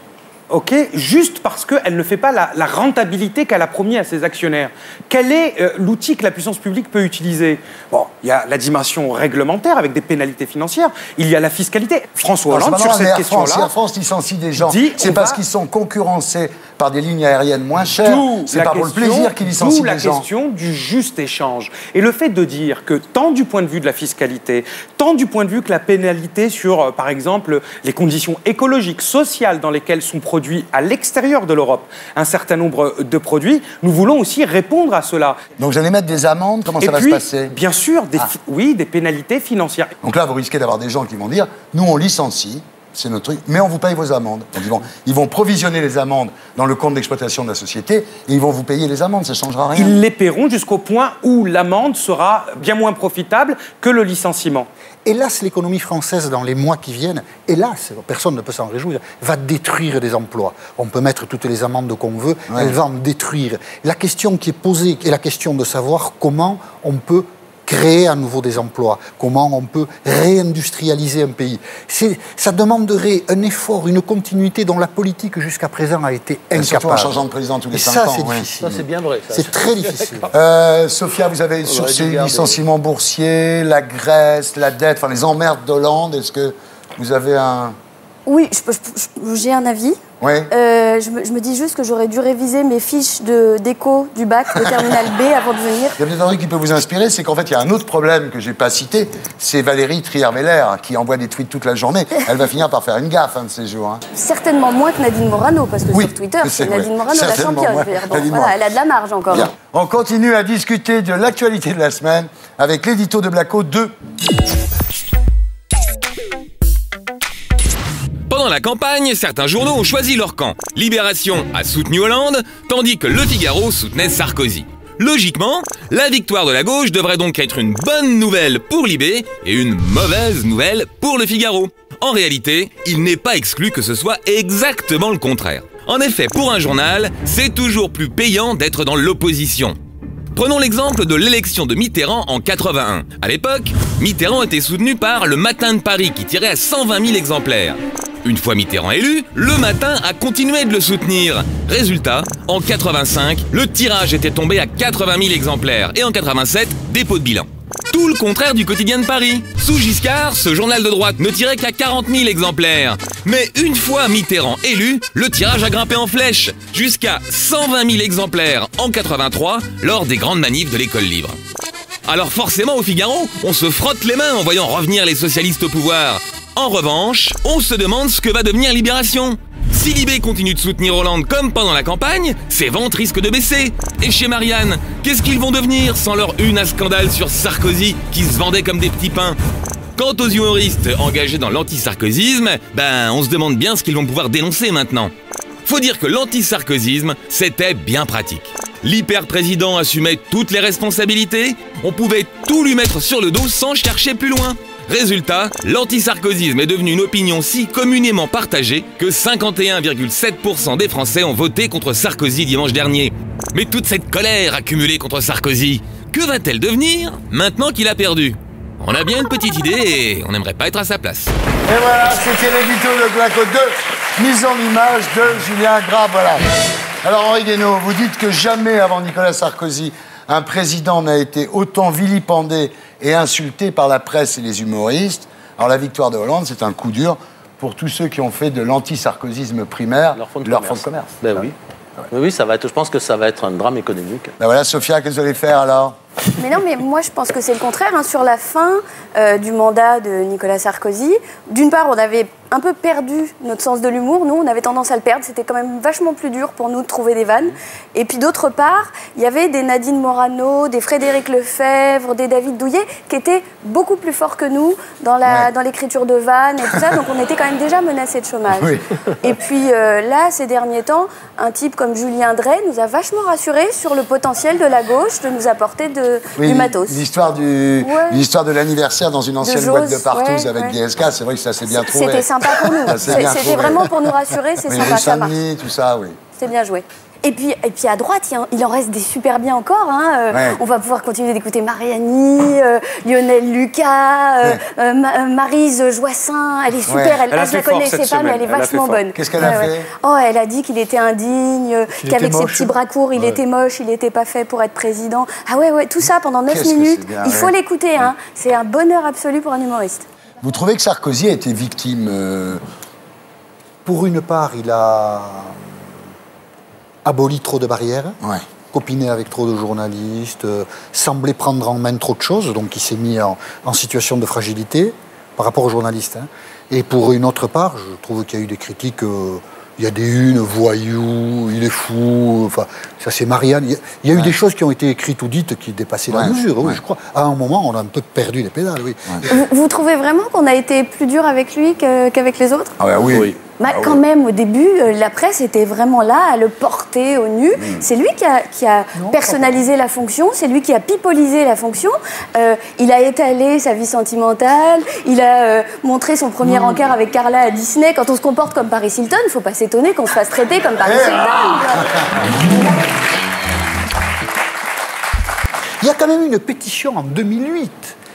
[SPEAKER 5] juste parce qu'elle ne fait pas la rentabilité qu'elle a promis à ses actionnaires. Quel est l'outil que la puissance publique peut utiliser ? Bon, il y a la dimension réglementaire avec des pénalités financières, il y a la fiscalité. François Hollande, sur cette question-là...
[SPEAKER 1] Air France licencie des gens, c'est parce qu'ils sont concurrencés par des lignes aériennes moins chères. C'est pas pour le plaisir qu'ils licencient les gens.
[SPEAKER 5] La question du juste échange. Et le fait de dire que tant du point de vue de la fiscalité, tant du point de vue que la pénalité sur, par exemple, les conditions écologiques, sociales dans lesquelles sont produits à l'extérieur de l'Europe un certain nombre de produits, nous voulons aussi répondre à cela.
[SPEAKER 1] Donc vous allez mettre des amendes, comment ça va se passer?
[SPEAKER 5] Bien sûr, des pénalités financières.
[SPEAKER 1] Donc là, vous risquez d'avoir des gens qui vont dire, nous on licencie, c'est notre truc, mais on vous paye vos amendes. Donc ils vont provisionner les amendes dans le compte d'exploitation de la société et ils vont vous payer les amendes, ça ne changera rien.
[SPEAKER 5] Ils les paieront jusqu'au point où l'amende sera bien moins profitable que le licenciement.
[SPEAKER 2] Hélas, l'économie française, dans les mois qui viennent, hélas, personne ne peut s'en réjouir, va détruire des emplois. On peut mettre toutes les amendes qu'on veut, elle va en détruire. La question qui est posée est la question de savoir comment on peut créer à nouveau des emplois, comment on peut réindustrialiser un pays. Ça demanderait un effort, une continuité dont la politique jusqu'à présent a été incapable.
[SPEAKER 1] Surtout en changeant de président tous les 5 ans.
[SPEAKER 2] Ça, c'est difficile.
[SPEAKER 3] Ça, c'est bien vrai.
[SPEAKER 2] C'est très difficile.
[SPEAKER 1] Sophia, vous avez sur ces licenciements boursiers, la Grèce, la dette, enfin les emmerdes d'Hollande, est-ce que vous avez un...
[SPEAKER 4] Oui, j'ai un avis.
[SPEAKER 1] Oui.
[SPEAKER 4] Je me dis juste que j'aurais dû réviser mes fiches d'éco du bac de terminal B avant de venir.
[SPEAKER 1] Il y a peut-être un truc qui peut vous inspirer, c'est qu'en fait, il y a un autre problème que je n'ai pas cité, c'est Valérie Trierweiler, qui envoie des tweets toute la journée. Elle va finir par faire une gaffe un de ces jours. Hein.
[SPEAKER 4] Certainement moins que Nadine Morano, parce que sur Twitter, c'est Nadine Morano la championne. Bon, voilà, elle a de la marge encore.
[SPEAKER 1] Bien. On continue à discuter de l'actualité de la semaine avec l'édito de Blacko 2.
[SPEAKER 6] Pendant la campagne, certains journaux ont choisi leur camp. Libération a soutenu Hollande, tandis que Le Figaro soutenait Sarkozy. Logiquement, la victoire de la gauche devrait donc être une bonne nouvelle pour Libé et une mauvaise nouvelle pour Le Figaro. En réalité, il n'est pas exclu que ce soit exactement le contraire. En effet, pour un journal, c'est toujours plus payant d'être dans l'opposition. Prenons l'exemple de l'élection de Mitterrand en 81. À l'époque, Mitterrand était soutenu par Le Matin de Paris qui tirait à 120 000 exemplaires. Une fois Mitterrand élu, Le Matin a continué de le soutenir. Résultat, en 85, le tirage était tombé à 80 000 exemplaires et en 87, dépôt de bilan. Tout le contraire du Quotidien de Paris. Sous Giscard, ce journal de droite ne tirait qu'à 40 000 exemplaires. Mais une fois Mitterrand élu, le tirage a grimpé en flèche, jusqu'à 120 000 exemplaires en 83, lors des grandes manifs de l'école libre. Alors forcément, au Figaro, on se frotte les mains en voyant revenir les socialistes au pouvoir. En revanche, on se demande ce que va devenir Libération. Si Libé continue de soutenir Hollande comme pendant la campagne, ses ventes risquent de baisser. Et chez Marianne, qu'est-ce qu'ils vont devenir sans leur une à scandale sur Sarkozy qui se vendait comme des petits pains? Quant aux humoristes engagés dans l'anti-sarkozysme, on se demande bien ce qu'ils vont pouvoir dénoncer maintenant. Faut dire que l'anti-sarkozysme, c'était bien pratique. L'hyper-président assumait toutes les responsabilités, on pouvait tout lui mettre sur le dos sans chercher plus loin. Résultat, l'anti-sarkozysme est devenu une opinion si communément partagée que 51,7% des Français ont voté contre Sarkozy dimanche dernier. Mais toute cette colère accumulée contre Sarkozy, que va-t-elle devenir maintenant qu'il a perdu? On a bien une petite idée et on n'aimerait pas être à sa place.
[SPEAKER 1] Et voilà, c'était l'édito de Blacko 2, mise en image de Julien Grave. Voilà. Alors Henri Guénaud, vous dites que jamais avant Nicolas Sarkozy, un président n'a été autant vilipendé et insulté par la presse et les humoristes. Alors la victoire de Hollande, c'est un coup dur pour tous ceux qui ont fait de l'anti-sarkozysme primaire leur fonds de commerce.
[SPEAKER 3] Ben oui. Oui, ça va être, je pense que ça va être un drame économique.
[SPEAKER 1] Ben voilà, Sophia, qu'est-ce que vous allez faire alors?
[SPEAKER 4] Mais non, mais moi je pense que c'est le contraire. Hein. Sur la fin du mandat de Nicolas Sarkozy, d'une part, on avait un peu perdu notre sens de l'humour. Nous, on avait tendance à le perdre. C'était quand même vachement plus dur pour nous de trouver des vannes. Et puis d'autre part, il y avait des Nadine Morano, des Frédéric Lefebvre, des David Douillet qui étaient beaucoup plus forts que nous dans l'écriture de vannes et tout ça. Donc on était quand même déjà menacés de chômage. Oui. Et puis là, ces derniers temps, un type comme Julien Drey nous a vachement rassurés sur le potentiel de la gauche de nous apporter du matos.
[SPEAKER 1] L'histoire de l'anniversaire dans une ancienne boîte de Partouze avec DSK, c'est vrai que ça s'est bien trouvé.
[SPEAKER 4] C'était sympa pour nous. C'était vraiment pour nous rassurer, c'est sympa.
[SPEAKER 1] Ça marche. Tout ça, oui.
[SPEAKER 4] C'est bien joué. Et puis à droite, il en reste des super bien encore. Hein. On va pouvoir continuer d'écouter Mariani, Lionel Lucas, Maryse Joissin. Elle est super. Elle je la connaissais pas, mais elle est vachement bonne.
[SPEAKER 1] Qu'est-ce qu'elle a fait?
[SPEAKER 4] Oh, elle a dit qu'il était indigne, qu'avec ses petits bras courts, il était moche, il n'était pas fait pour être président. Ah ouais, tout ça pendant 9 minutes. Il faut l'écouter. Hein. C'est un bonheur absolu pour un humoriste.
[SPEAKER 1] Vous trouvez que Sarkozy a été victime
[SPEAKER 2] Pour une part, il a abolit trop de barrières, copinait avec trop de journalistes, semblait prendre en main trop de choses, donc il s'est mis en situation de fragilité par rapport aux journalistes. Hein. Et pour une autre part, je trouve qu'il y a eu des critiques... il y a des unes, voyou, il est fou, enfin, ça c'est Marianne. Il y a eu des choses qui ont été écrites ou dites qui dépassaient la mesure, oui, je crois. À un moment, on a un peu perdu les pédales, oui.
[SPEAKER 4] Vous trouvez vraiment qu'on a été plus dur avec lui qu'avec les autres?
[SPEAKER 1] Oui.
[SPEAKER 4] Quand même, au début, la presse était vraiment là à le porter au nu. C'est lui qui a personnalisé la fonction, c'est lui qui a pipolisé la fonction. Il a étalé sa vie sentimentale, il a montré son premier encart avec Carla à Disney. Quand on se comporte comme Paris Hilton, il ne faut pas s'étonner qu'on se fasse traiter comme Paris Hilton.
[SPEAKER 2] Il y a quand même une pétition en 2008,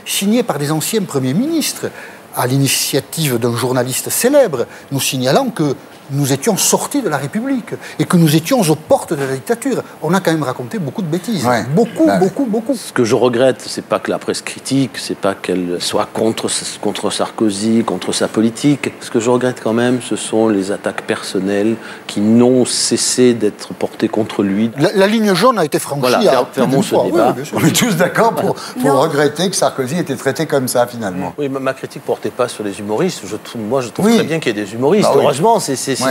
[SPEAKER 2] signée par des anciens premiers ministres, à l'initiative d'un journaliste célèbre, nous signalant que nous étions sortis de la République et que nous étions aux portes de la dictature. On a quand même raconté beaucoup de bêtises. Beaucoup.
[SPEAKER 3] Ce que je regrette, c'est pas que la presse critique, c'est pas qu'elle soit contre Sarkozy, contre sa politique. Ce que je regrette quand même, ce sont les attaques personnelles qui n'ont cessé d'être portées contre lui.
[SPEAKER 2] La ligne jaune a été franchie à
[SPEAKER 3] fermons ce débat.
[SPEAKER 1] Oui, on est tous d'accord pour regretter que Sarkozy ait été traité comme ça, finalement.
[SPEAKER 3] Oui, ma critique portait pas sur les humoristes. Moi, je trouve très bien qu'il y ait des humoristes. Heureusement,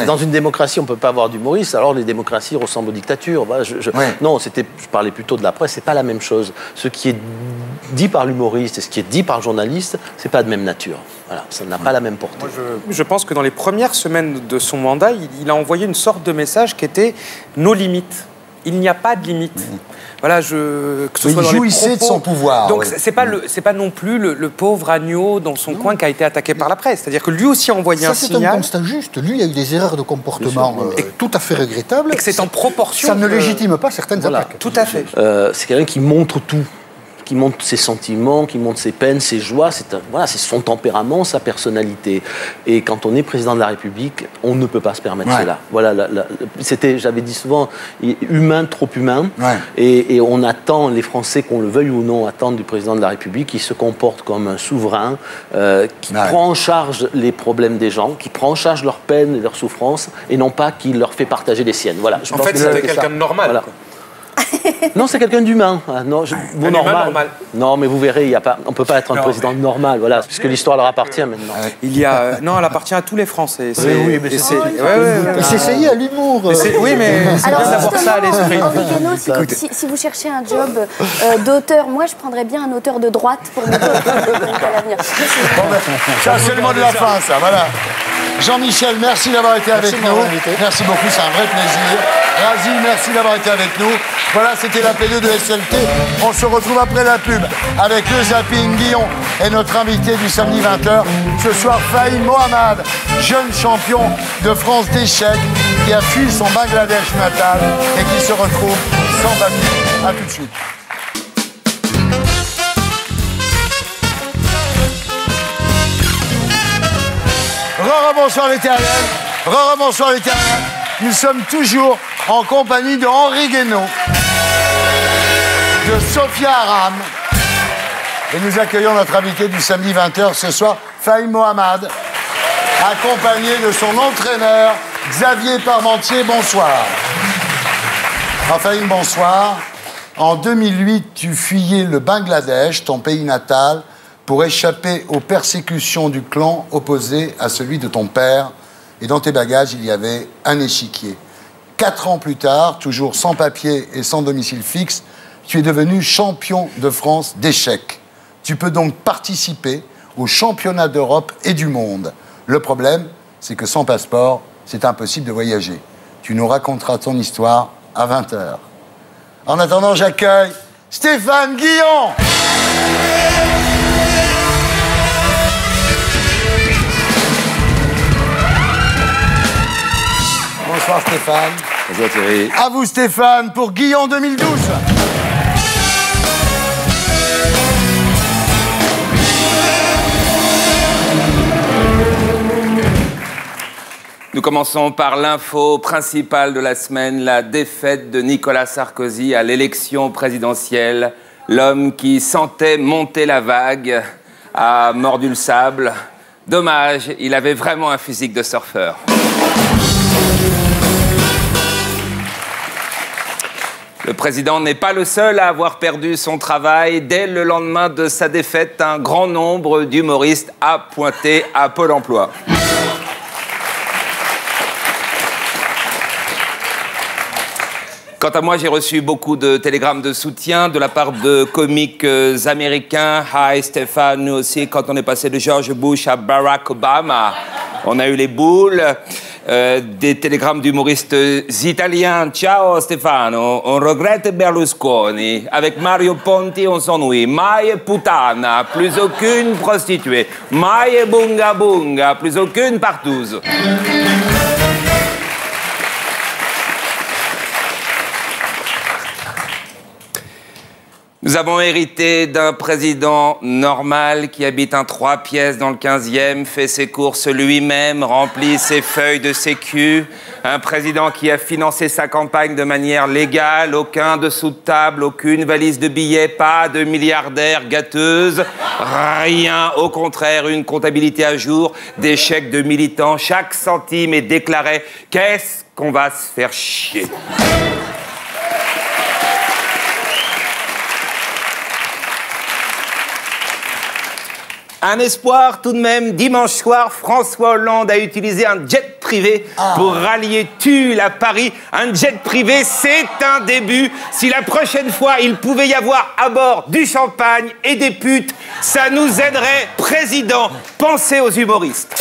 [SPEAKER 3] dans une démocratie, on ne peut pas avoir d'humoristes, alors les démocraties ressemblent aux dictatures. Voilà, non, je parlais plutôt de la presse, c'est pas la même chose. Ce qui est dit par l'humoriste et ce qui est dit par le journaliste, c'est pas de même nature. Voilà, ça n'a pas la même portée.
[SPEAKER 5] Moi, je pense que dans les premières semaines de son mandat, il a envoyé une sorte de message qui était « nos limites ». Il n'y a pas de limite. Voilà, que ce soit
[SPEAKER 1] il jouissait de son pouvoir.
[SPEAKER 5] Donc c'est pas non plus le pauvre agneau dans son coin qui a été attaqué par la presse. C'est-à-dire que lui aussi a envoyé un signal.
[SPEAKER 2] Ça, c'est un constat juste. Lui, il a eu des erreurs de comportement tout à fait regrettables.
[SPEAKER 5] Et que c'est en proportion.
[SPEAKER 2] Ça ne légitime pas certaines attaques.
[SPEAKER 5] Tout à fait.
[SPEAKER 3] C'est quelqu'un qui montre tout. Qui montre ses sentiments, qui montre ses peines, ses joies, c'est son tempérament, sa personnalité. Et quand on est président de la République, on ne peut pas se permettre cela. Voilà, j'avais dit souvent, humain, trop humain. Et on attend, les Français, qu'on le veuille ou non, attendent du président de la République qui se comporte comme un souverain, qui prend en charge les problèmes des gens, qui prend en charge leurs peines et leurs souffrances, et non pas qui leur fait partager les siennes. Voilà,
[SPEAKER 5] en fait, c'était quelqu'un de normal. Voilà.
[SPEAKER 3] Non, c'est quelqu'un d'humain. Non,
[SPEAKER 5] normal.
[SPEAKER 3] Non, mais vous verrez, on ne peut pas être un président normal, voilà, puisque l'histoire leur appartient maintenant.
[SPEAKER 5] Non, elle appartient à tous les Français.
[SPEAKER 2] Il s'essayait à l'humour.
[SPEAKER 5] Oui, mais c'est bien d'avoir ça à l'esprit.
[SPEAKER 4] Si vous cherchez un job d'auteur, moi je prendrais bien un auteur de droite pour m'aider à l'avenir.
[SPEAKER 1] C'est absolument de la fin, ça, voilà. Jean-Michel, merci d'avoir été avec nous. Merci beaucoup, c'est un vrai plaisir. Razi, merci d'avoir été avec nous. Voilà, c'était la P2 de SLT. On se retrouve après la pub avec le Zapping Guillon et notre invité du samedi 20h. Ce soir, Fahim Mohamed, jeune champion de France d'échecs qui a fui son Bangladesh natal et qui se retrouve sans papier. A tout de suite. Bonsoir l'éternel. Bonsoir l'éternel. Nous sommes toujours en compagnie de Henri Guénaud, de Sophia Aram. Et nous accueillons notre invité du samedi 20h ce soir, Fahim Mohamed, accompagné de son entraîneur, Xavier Parmentier. Bonsoir. Fahim, bonsoir. En 2008, tu fuyais le Bangladesh, ton pays natal, pour échapper aux persécutions du clan opposé à celui de ton père. Et dans tes bagages, il y avait un échiquier. 4 ans plus tard, toujours sans papier et sans domicile fixe, tu es devenu champion de France d'échecs. Tu peux donc participer aux championnats d'Europe et du monde. Le problème, c'est que sans passeport, c'est impossible de voyager. Tu nous raconteras ton histoire à 20h. En attendant, j'accueille Stéphane Guillon. Bonsoir Stéphane.
[SPEAKER 3] Bonjour Thierry.
[SPEAKER 1] À vous Stéphane pour Guillon 2012.
[SPEAKER 7] Nous commençons par l'info principale de la semaine, la défaite de Nicolas Sarkozy à l'élection présidentielle. L'homme qui sentait monter la vague a mordu le sable. Dommage, il avait vraiment un physique de surfeur. Le président n'est pas le seul à avoir perdu son travail. Dès le lendemain de sa défaite, un grand nombre d'humoristes a pointé à Pôle emploi. Quant à moi, j'ai reçu beaucoup de télégrammes de soutien de la part de comiques américains. Hi Stéphane, nous aussi, quand on est passé de George Bush à Barack Obama, on a eu les boules. Des télégrammes d'humoristes italiens. Ciao Stefano, on regrette Berlusconi. Avec Mario Ponti, on s'ennuie. Mai puttana, plus aucune prostituée. Mai bunga bunga, plus aucune partouze. Nous avons hérité d'un président normal qui habite un 3 pièces dans le 15e, fait ses courses lui-même, remplit ses feuilles de sécu. Un président qui a financé sa campagne de manière légale, aucun dessous de table, aucune valise de billets, pas de milliardaire gâteuse, rien, au contraire, une comptabilité à jour, des chèques de militants, chaque centime est déclaré. Qu'est-ce qu'on va se faire chier ? Un espoir tout de même, dimanche soir, François Hollande a utilisé un jet privé pour rallier Tulle à Paris. Un jet privé, c'est un début. Si la prochaine fois, il pouvait y avoir à bord du champagne et des putes, ça nous aiderait. Président, pensez aux humoristes.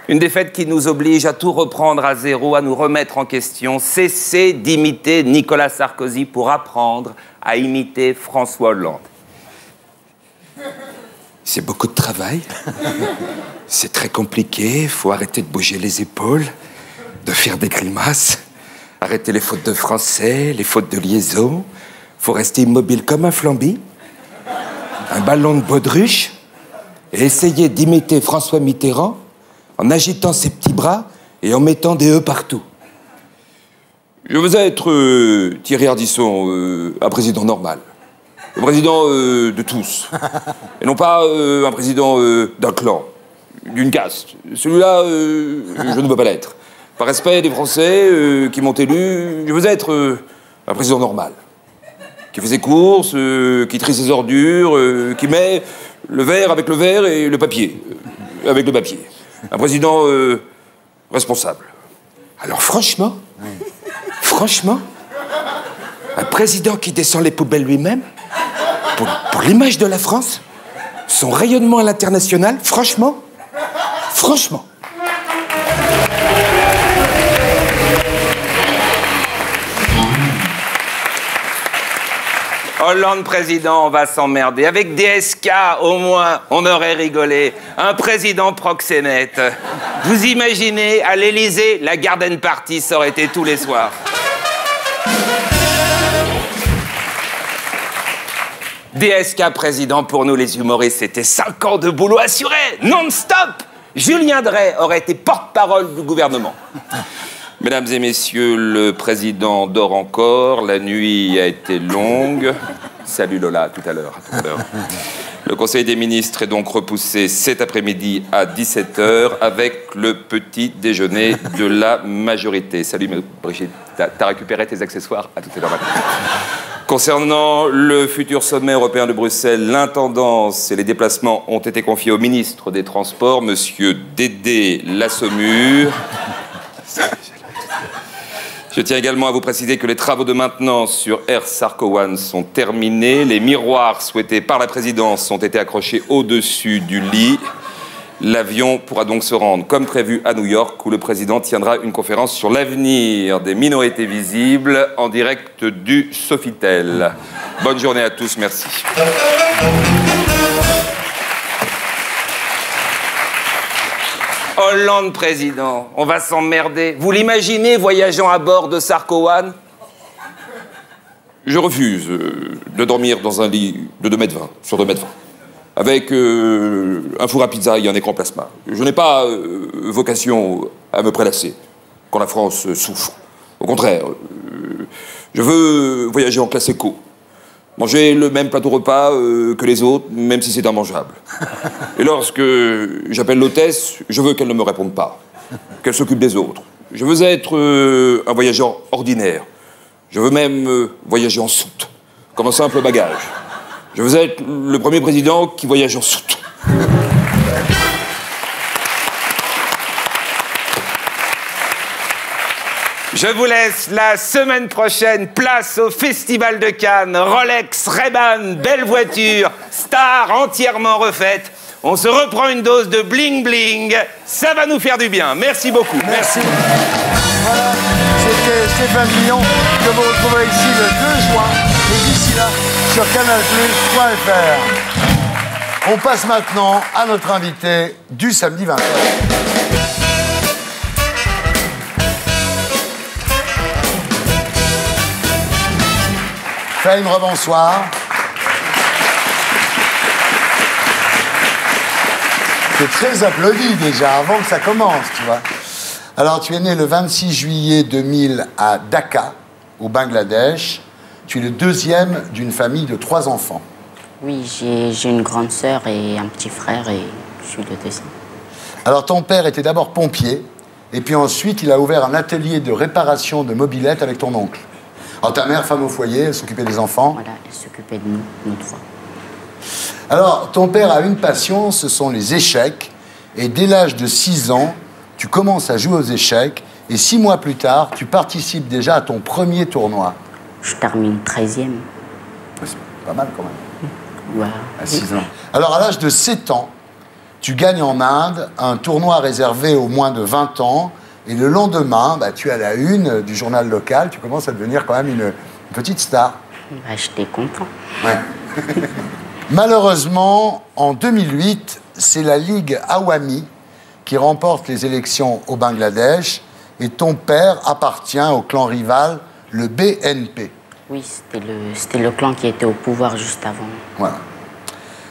[SPEAKER 7] Une défaite qui nous oblige à tout reprendre à zéro, à nous remettre en question. Cessez d'imiter Nicolas Sarkozy pour apprendre à imiter François Hollande.
[SPEAKER 8] C'est beaucoup de travail. C'est très compliqué. Il faut arrêter de bouger les épaules, de faire des grimaces, arrêter les fautes de français, les fautes de liaison. Il faut rester immobile comme un flamby, un ballon de baudruche, et essayer d'imiter François Mitterrand en agitant ses petits bras et en mettant des E partout.
[SPEAKER 9] Je veux être Thierry Ardisson, un président normal. Un président de tous. Et non pas un président d'un clan, d'une caste. Celui-là, je ne veux pas l'être. Par respect des Français qui m'ont élu, je veux être un président normal. Qui fait ses courses, qui trie ses ordures, qui met le verre avec le verre et le papier avec le papier. Un président responsable.
[SPEAKER 8] Alors franchement, un président qui descend les poubelles lui-même, pour l'image de la France, son rayonnement à l'international, franchement.
[SPEAKER 7] Hollande président, on va s'emmerder. Avec DSK, au moins, on aurait rigolé. Un président proxénète. Vous imaginez, à l'Élysée, la garden party, ça aurait été tous les soirs. DSK président, pour nous les humoristes, c'était 5 ans de boulot assuré, non-stop. Julien Drey aurait été porte-parole du gouvernement.
[SPEAKER 9] Mesdames et messieurs, le président dort encore. La nuit a été longue. Salut Lola, à tout à l'heure. Le Conseil des ministres est donc repoussé cet après-midi à 17h avec le petit déjeuner de la majorité. Salut Brigitte, t'as récupéré tes accessoires? À tout à l'heure. Concernant le futur sommet européen de Bruxelles, l'intendance et les déplacements ont été confiés au ministre des Transports, monsieur Dédé Lassaumur. Je tiens également à vous préciser que les travaux de maintenance sur Air Sarco One sont terminés. Les miroirs souhaités par la présidence ont été accrochés au-dessus du lit. L'avion pourra donc se rendre, comme prévu, à New York, où le président tiendra une conférence sur l'avenir des minorités visibles en direct du Sofitel. Bonne journée à tous, merci.
[SPEAKER 7] Hollande président, on va s'emmerder. Vous l'imaginez voyageant à bord de Sarco One?
[SPEAKER 9] Je refuse de dormir dans un lit de 2,20 m, sur 2,20 m, avec un four à pizza et un écran plasma. Je n'ai pas vocation à me prélasser quand la France souffre. Au contraire, je veux voyager en classe éco. Manger le même plateau repas que les autres, même si c'est immangeable. Et lorsque j'appelle l'hôtesse, je veux qu'elle ne me réponde pas.
[SPEAKER 8] qu'elle s'occupe des autres. Je veux être un voyageur ordinaire. Je veux même voyager en soute, comme un simple bagage. Je veux être le premier président qui voyage en soute.
[SPEAKER 7] Je vous laisse la semaine prochaine, place au Festival de Cannes. Rolex, Ray-Ban, belle voiture, star entièrement refaite. On se reprend une dose de bling-bling. Ça va nous faire du bien. Merci beaucoup.
[SPEAKER 1] Merci. Voilà, c'était Stéphane Guillon que vous retrouverez ici le 2 juin. Et d'ici là, sur canalplus.fr. On passe maintenant à notre invité du samedi 20h. Fahim, rebonsoir. C'est très applaudi déjà, avant que ça commence, tu vois. Alors, tu es né le 26 juillet 2000 à Dhaka, au Bangladesh. Tu es le deuxième d'une famille de 3 enfants.
[SPEAKER 10] Oui, j'ai une grande sœur et un petit frère et je suis le deuxième.
[SPEAKER 1] Alors, ton père était d'abord pompier, et puis ensuite, il a ouvert un atelier de réparation de mobylettes avec ton oncle. Alors, ta mère, femme au foyer, elle s'occupait des enfants.
[SPEAKER 10] Voilà, elle s'occupait de nous 3.
[SPEAKER 1] Alors, ton père a une passion, ce sont les échecs. Et dès l'âge de 6 ans, tu commences à jouer aux échecs. Et 6 mois plus tard, tu participes déjà à ton premier tournoi.
[SPEAKER 10] Je termine 13e.
[SPEAKER 1] C'est pas mal quand même.
[SPEAKER 10] Ouais.
[SPEAKER 1] À 6 ans. Alors, à l'âge de 7 ans, tu gagnes en Inde un tournoi réservé aux moins de 20 ans. Et le lendemain, tu es à la une du journal local. Tu commences à devenir quand même une petite star.
[SPEAKER 10] J'étais content.
[SPEAKER 1] Ouais. Malheureusement, en 2008, c'est la Ligue Awami qui remporte les élections au Bangladesh et ton père appartient au clan rival, le BNP.
[SPEAKER 10] Oui, c'était le clan qui était au pouvoir juste avant.
[SPEAKER 1] Voilà.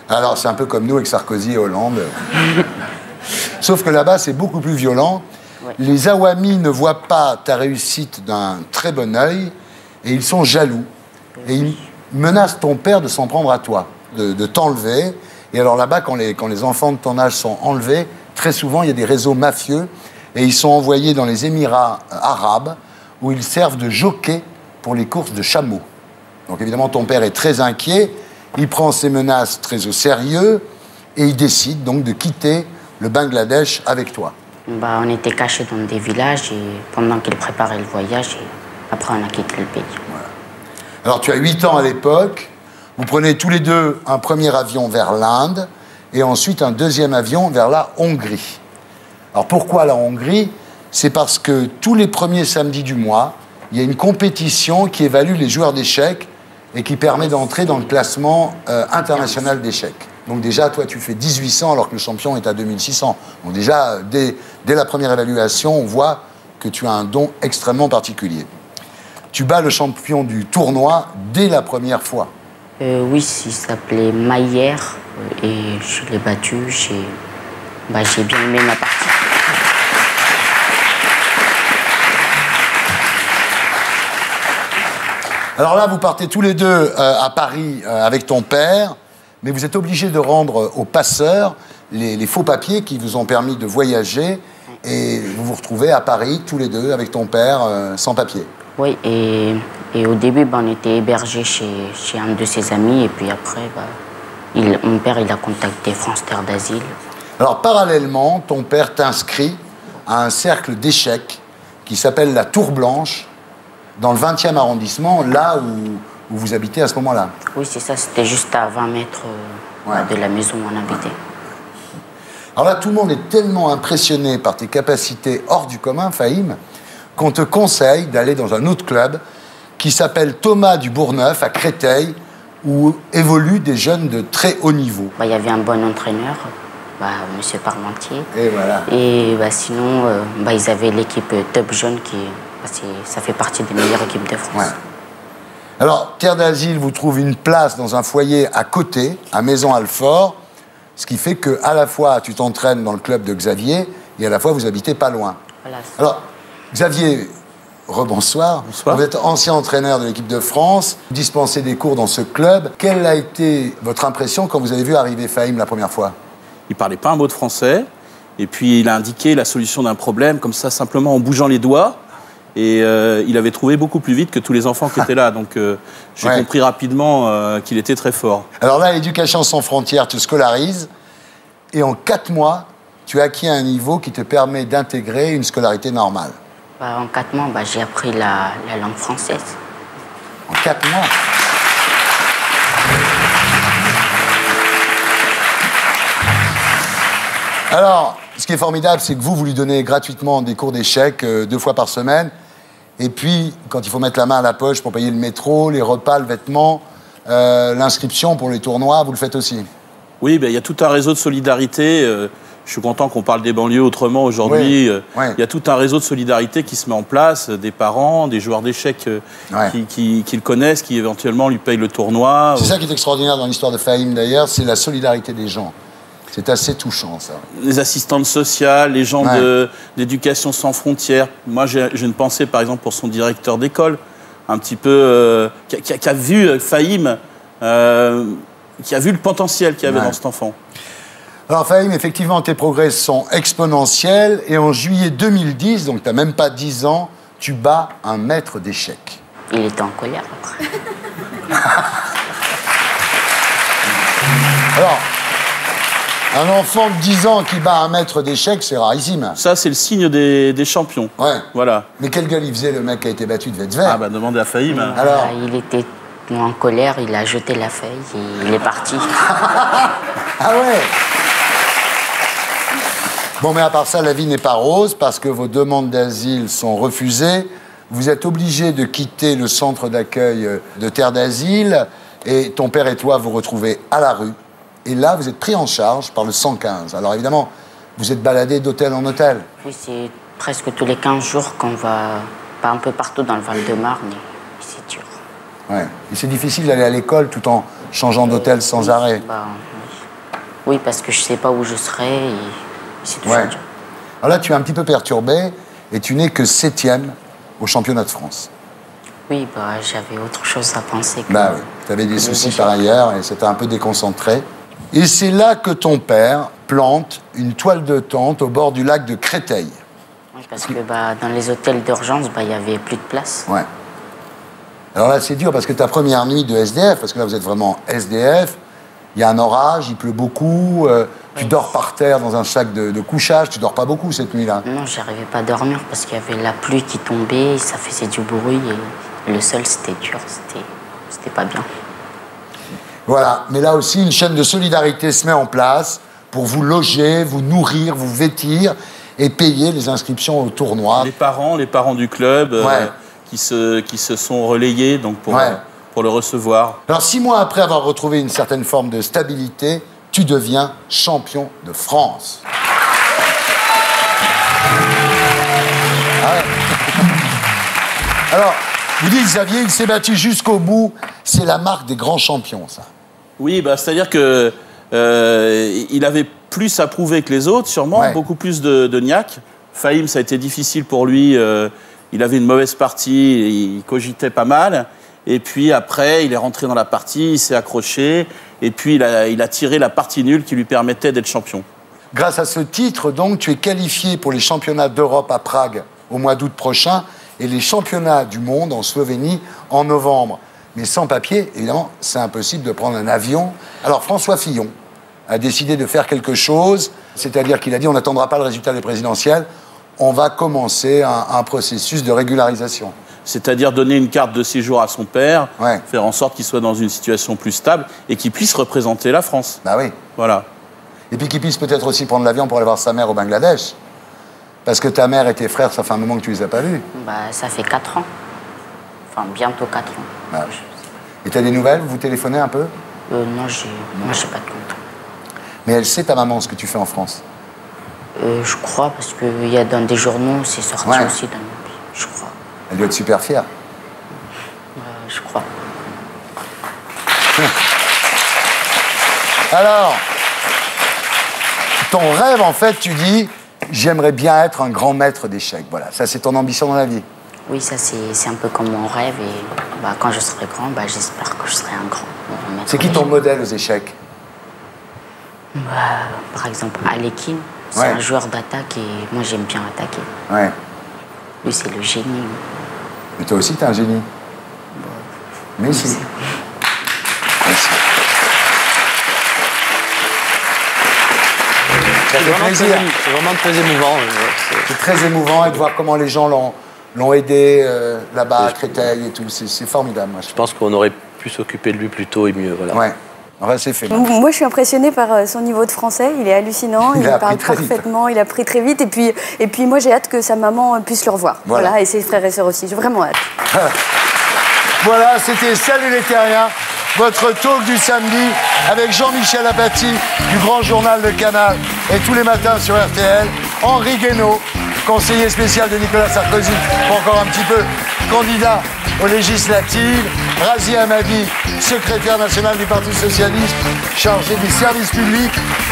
[SPEAKER 1] Alors, c'est un peu comme nous avec Sarkozy et Hollande. Sauf que là-bas, c'est beaucoup plus violent. Ouais. Les Awami ne voient pas ta réussite d'un très bon œil et ils sont jaloux. Et ils menacent ton père de s'en prendre à toi, de t'enlever. Et alors là-bas, quand les enfants de ton âge sont enlevés, très souvent, il y a des réseaux mafieux et ils sont envoyés dans les Émirats arabes où ils servent de jockey pour les courses de chameaux. Donc évidemment, ton père est très inquiet, il prend ces menaces très au sérieux et il décide donc de quitter le Bangladesh avec toi.
[SPEAKER 10] On était cachés dans des villages et pendant qu'il préparait le voyage, et après on a quitté le pays.
[SPEAKER 1] Voilà. Alors tu as 8 ans à l'époque, vous prenez tous les deux un premier avion vers l'Inde et ensuite un deuxième avion vers la Hongrie. Alors pourquoi la Hongrie? C'est parce que tous les premiers samedis du mois, il y a une compétition qui évalue les joueurs d'échecs et qui permet d'entrer dans le classement international d'échecs. Donc déjà, toi, tu fais 1800 alors que le champion est à 2600. Donc déjà, dès la première évaluation, on voit que tu as un don extrêmement particulier. Tu bats le champion du tournoi dès la première fois.
[SPEAKER 10] Oui, il s'appelait Mayer et je l'ai battu. J'ai bien aimé ma partie.
[SPEAKER 1] Alors là, vous partez tous les deux à Paris avec ton père, mais vous êtes obligés de rendre aux passeurs les faux papiers qui vous ont permis de voyager et vous vous retrouvez à Paris tous les deux avec ton père sans papier.
[SPEAKER 10] Oui, et au début, on était hébergés chez un de ses amis et puis après, mon père il a contacté France Terre d'Asile. Alors
[SPEAKER 1] parallèlement, ton père t'inscrit à un cercle d'échecs qui s'appelle la Tour Blanche, dans le 20e arrondissement, là où vous habitez à ce moment-là.
[SPEAKER 10] Oui, c'est ça, c'était juste à 20 mètres de la maison où on habitait.
[SPEAKER 1] Alors là, tout le monde est tellement impressionné par tes capacités hors du commun, Fahim, qu'on te conseille d'aller dans un autre club qui s'appelle Thomas du Bourgneuf, à Créteil, où évoluent des jeunes de très haut niveau.
[SPEAKER 10] Il y avait un bon entraîneur, Monsieur Parmentier.
[SPEAKER 1] Et voilà.
[SPEAKER 10] Et sinon, ils avaient l'équipe Top Jeune qui... ça fait partie des meilleures équipes de France.
[SPEAKER 1] Ouais. Alors, Terre d'Asile vous trouve une place dans un foyer à côté, à Maison-Alfort, ce qui fait que à la fois tu t'entraînes dans le club de Xavier et à la fois vous habitez pas loin.
[SPEAKER 10] Voilà.
[SPEAKER 1] Alors, Xavier, rebonsoir.
[SPEAKER 11] Bonsoir.
[SPEAKER 1] Vous êtes ancien entraîneur de l'équipe de France, dispensez des cours dans ce club. Quelle a été votre impression quand vous avez vu arriver Fahim la première fois?
[SPEAKER 11] Il parlait pas un mot de français. Et puis, il a indiqué la solution d'un problème, comme ça, simplement en bougeant les doigts. Et il avait trouvé beaucoup plus vite que tous les enfants qui étaient là. Donc, j'ai compris rapidement qu'il était très fort.
[SPEAKER 1] Alors là, l'Éducation sans frontières te scolarise. Et en 4 mois, tu as acquis un niveau qui te permet d'intégrer une scolarité normale.
[SPEAKER 10] En 4 mois, j'ai appris la langue française.
[SPEAKER 1] En 4 mois? Alors, ce qui est formidable, c'est que vous lui donnez gratuitement des cours d'échecs 2 fois par semaine. Et puis, quand il faut mettre la main à la poche pour payer le métro, les repas, le vêtement, l'inscription pour les tournois, vous le faites aussi?
[SPEAKER 11] Oui, il y a tout un réseau de solidarité. Je suis content qu'on parle des banlieues autrement aujourd'hui. Il y a tout un réseau de solidarité qui se met en place, des parents, des joueurs d'échecs qui le connaissent, qui éventuellement lui payent le tournoi.
[SPEAKER 1] C'est ça qui est extraordinaire dans l'histoire de Fahim d'ailleurs, c'est la solidarité des gens. C'est assez touchant, ça. Les
[SPEAKER 11] assistantes sociales, les gens d'Éducation sans frontières. Moi, j'ai une pensée, par exemple, pour son directeur d'école, un petit peu... qui a vu Fahim, qui a vu le potentiel qu'il y avait dans cet enfant.
[SPEAKER 1] Alors, Fahim, effectivement, tes progrès sont exponentiels. Et en juillet 2010, donc tu n'as même pas 10 ans, tu bats un maître d'échecs.
[SPEAKER 10] Il était en colère, après.
[SPEAKER 1] Alors... Un enfant de 10 ans qui bat un maître d'échecs, c'est rarissime.
[SPEAKER 11] Ça, c'est le signe des champions.
[SPEAKER 1] Ouais.
[SPEAKER 11] Voilà.
[SPEAKER 1] Mais quelle gueule il faisait, le mec qui a été battu, devait être vert.
[SPEAKER 11] Ah bah, demandez à Fahim.
[SPEAKER 10] Alors... il était en colère, il a jeté la feuille et il est parti.
[SPEAKER 1] Ah ouais. Bon, mais à part ça, la vie n'est pas rose, parce que vos demandes d'asile sont refusées. Vous êtes obligé de quitter le centre d'accueil de Terre d'Asile, et ton père et toi vous retrouvez à la rue. Et là, vous êtes pris en charge par le 115. Alors évidemment, vous êtes baladé d'hôtel en hôtel.
[SPEAKER 10] Oui, c'est presque tous les 15 jours qu'on va, pas un peu partout dans le Val-de-Marne, et c'est dur.
[SPEAKER 1] Ouais. Et c'est difficile d'aller à l'école tout en changeant d'hôtel sans arrêt.
[SPEAKER 10] Oui, parce que je ne sais pas où je serai, et c'est toujours dur.
[SPEAKER 1] Alors là, tu es un petit peu perturbé, et tu n'es que 7e au championnat de France.
[SPEAKER 10] Oui, j'avais autre chose à penser.
[SPEAKER 1] Oui, tu avais des soucis par ailleurs, et c'était un peu déconcentré. Et c'est là que ton père plante une toile de tente au bord du lac de Créteil.
[SPEAKER 10] Oui, parce que dans les hôtels d'urgence, il n'y avait plus de place.
[SPEAKER 1] Ouais. Alors là, c'est dur, parce que ta première nuit de SDF, parce que là, vous êtes vraiment SDF, il y a un orage, il pleut beaucoup, tu dors par terre dans un sac de couchage, tu dors pas beaucoup cette nuit-là.
[SPEAKER 10] Non, j'arrivais pas à dormir, parce qu'il y avait la pluie qui tombait, ça faisait du bruit, et le sol, c'était dur, c'était pas bien.
[SPEAKER 1] Voilà, mais là aussi, une chaîne de solidarité se met en place pour vous loger, vous nourrir, vous vêtir et payer les inscriptions au tournoi.
[SPEAKER 11] Les parents du club qui se sont relayés donc pour le recevoir.
[SPEAKER 1] Alors, 6 mois après avoir retrouvé une certaine forme de stabilité, tu deviens champion de France. Alors, vous dites, Xavier, il s'est battu jusqu'au bout. C'est la marque des grands champions, ça.
[SPEAKER 11] Oui, c'est-à-dire que il avait plus à prouver que les autres, sûrement, beaucoup plus de niaque. Fahim, ça a été difficile pour lui. Il avait une mauvaise partie, il cogitait pas mal. Et puis après, il est rentré dans la partie, il s'est accroché. Et puis il a tiré la partie nulle qui lui permettait d'être champion.
[SPEAKER 1] Grâce à ce titre, donc, tu es qualifié pour les championnats d'Europe à Prague au mois d'août prochain et les championnats du monde en Slovénie en novembre. Mais sans papier, évidemment, c'est impossible de prendre un avion. Alors François Fillon a décidé de faire quelque chose, c'est-à-dire qu'il a dit on n'attendra pas le résultat des présidentielles, on va commencer un processus de régularisation.
[SPEAKER 11] C'est-à-dire donner une carte de séjour à son père, faire en sorte qu'il soit dans une situation plus stable et qu'il puisse représenter la France.
[SPEAKER 1] Bah oui.
[SPEAKER 11] Voilà.
[SPEAKER 1] Et puis qu'il puisse peut-être aussi prendre l'avion pour aller voir sa mère au Bangladesh. Parce que ta mère et tes frères, ça fait un moment que tu les as pas vus.
[SPEAKER 10] Ça fait 4 ans. Enfin, bientôt 4 ans.
[SPEAKER 1] Bah, et t'as des nouvelles? Vous téléphonez un peu?
[SPEAKER 10] Non, moi, j'ai pas de compte.
[SPEAKER 1] Mais elle sait, ta maman, ce que tu fais en France?
[SPEAKER 10] Je crois, parce qu'il y a dans des journaux, c'est sorti aussi dans mon pays. Je crois.
[SPEAKER 1] Elle doit être super fière.
[SPEAKER 10] Je crois.
[SPEAKER 1] Alors, ton rêve, en fait, tu dis, j'aimerais bien être un grand maître d'échecs. Voilà, ça, c'est ton ambition dans la vie.
[SPEAKER 10] Oui, ça, c'est un peu comme mon rêve. Et quand je serai grand, j'espère que je serai un grand maître.
[SPEAKER 1] C'est qui ton modèle aux échecs?
[SPEAKER 10] Par exemple, Alekhine. C'est un joueur d'attaque et moi, j'aime bien attaquer.
[SPEAKER 1] Ouais.
[SPEAKER 10] Lui, c'est le génie.
[SPEAKER 1] Mais toi aussi, t'es un génie. Merci. Merci.
[SPEAKER 3] C'est vraiment très émouvant.
[SPEAKER 1] C'est très émouvant et de voir comment les gens l'ont aidé là-bas à Créteil et tout. C'est formidable. Moi,
[SPEAKER 3] je pense qu'on aurait pu s'occuper de lui plus tôt et mieux. Voilà.
[SPEAKER 1] Ouais. Enfin, c'est fait.
[SPEAKER 4] Moi, je suis impressionnée par son niveau de français. Il est hallucinant. Il parle parfaitement. Il a appris très vite. Et puis moi, j'ai hâte que sa maman puisse le revoir. Voilà. Et ses frères et sœurs aussi. J'ai vraiment hâte.
[SPEAKER 1] Voilà, c'était Salut les Terriens, votre talk du samedi avec Jean-Michel Apathy du Grand Journal de Canal et tous les matins sur RTL. Henri Guénaud, conseiller spécial de Nicolas Sarkozy, encore un petit peu candidat aux législatives. Razi Hammadi, secrétaire national du Parti Socialiste, chargé du service public.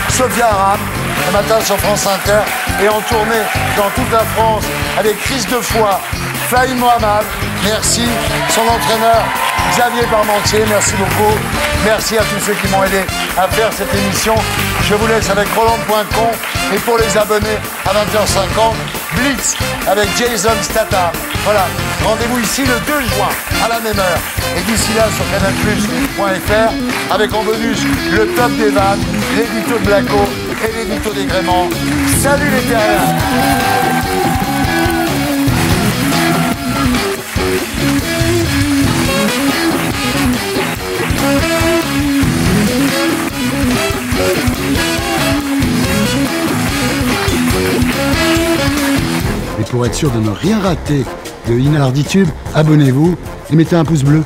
[SPEAKER 1] Sophia Aram, le matin sur France Inter, et en tournée dans toute la France avec Chris Defoy, Fahim Mohamed, merci. Son entraîneur, Xavier Parmentier, merci beaucoup. Merci à tous ceux qui m'ont aidé à faire cette émission. Je vous laisse avec Roland Poincon. Et pour les abonnés, à 20h50, Blitz avec Jason Statham. Voilà, rendez-vous ici le 2 juin à la même heure. Et d'ici là, sur canalplus.fr, avec en bonus le top des vannes, l'édito de Blacko et l'édito des Gréments. Salut les terriens!
[SPEAKER 12] Et pour être sûr de ne rien rater de Inarditube, abonnez-vous et mettez un pouce bleu.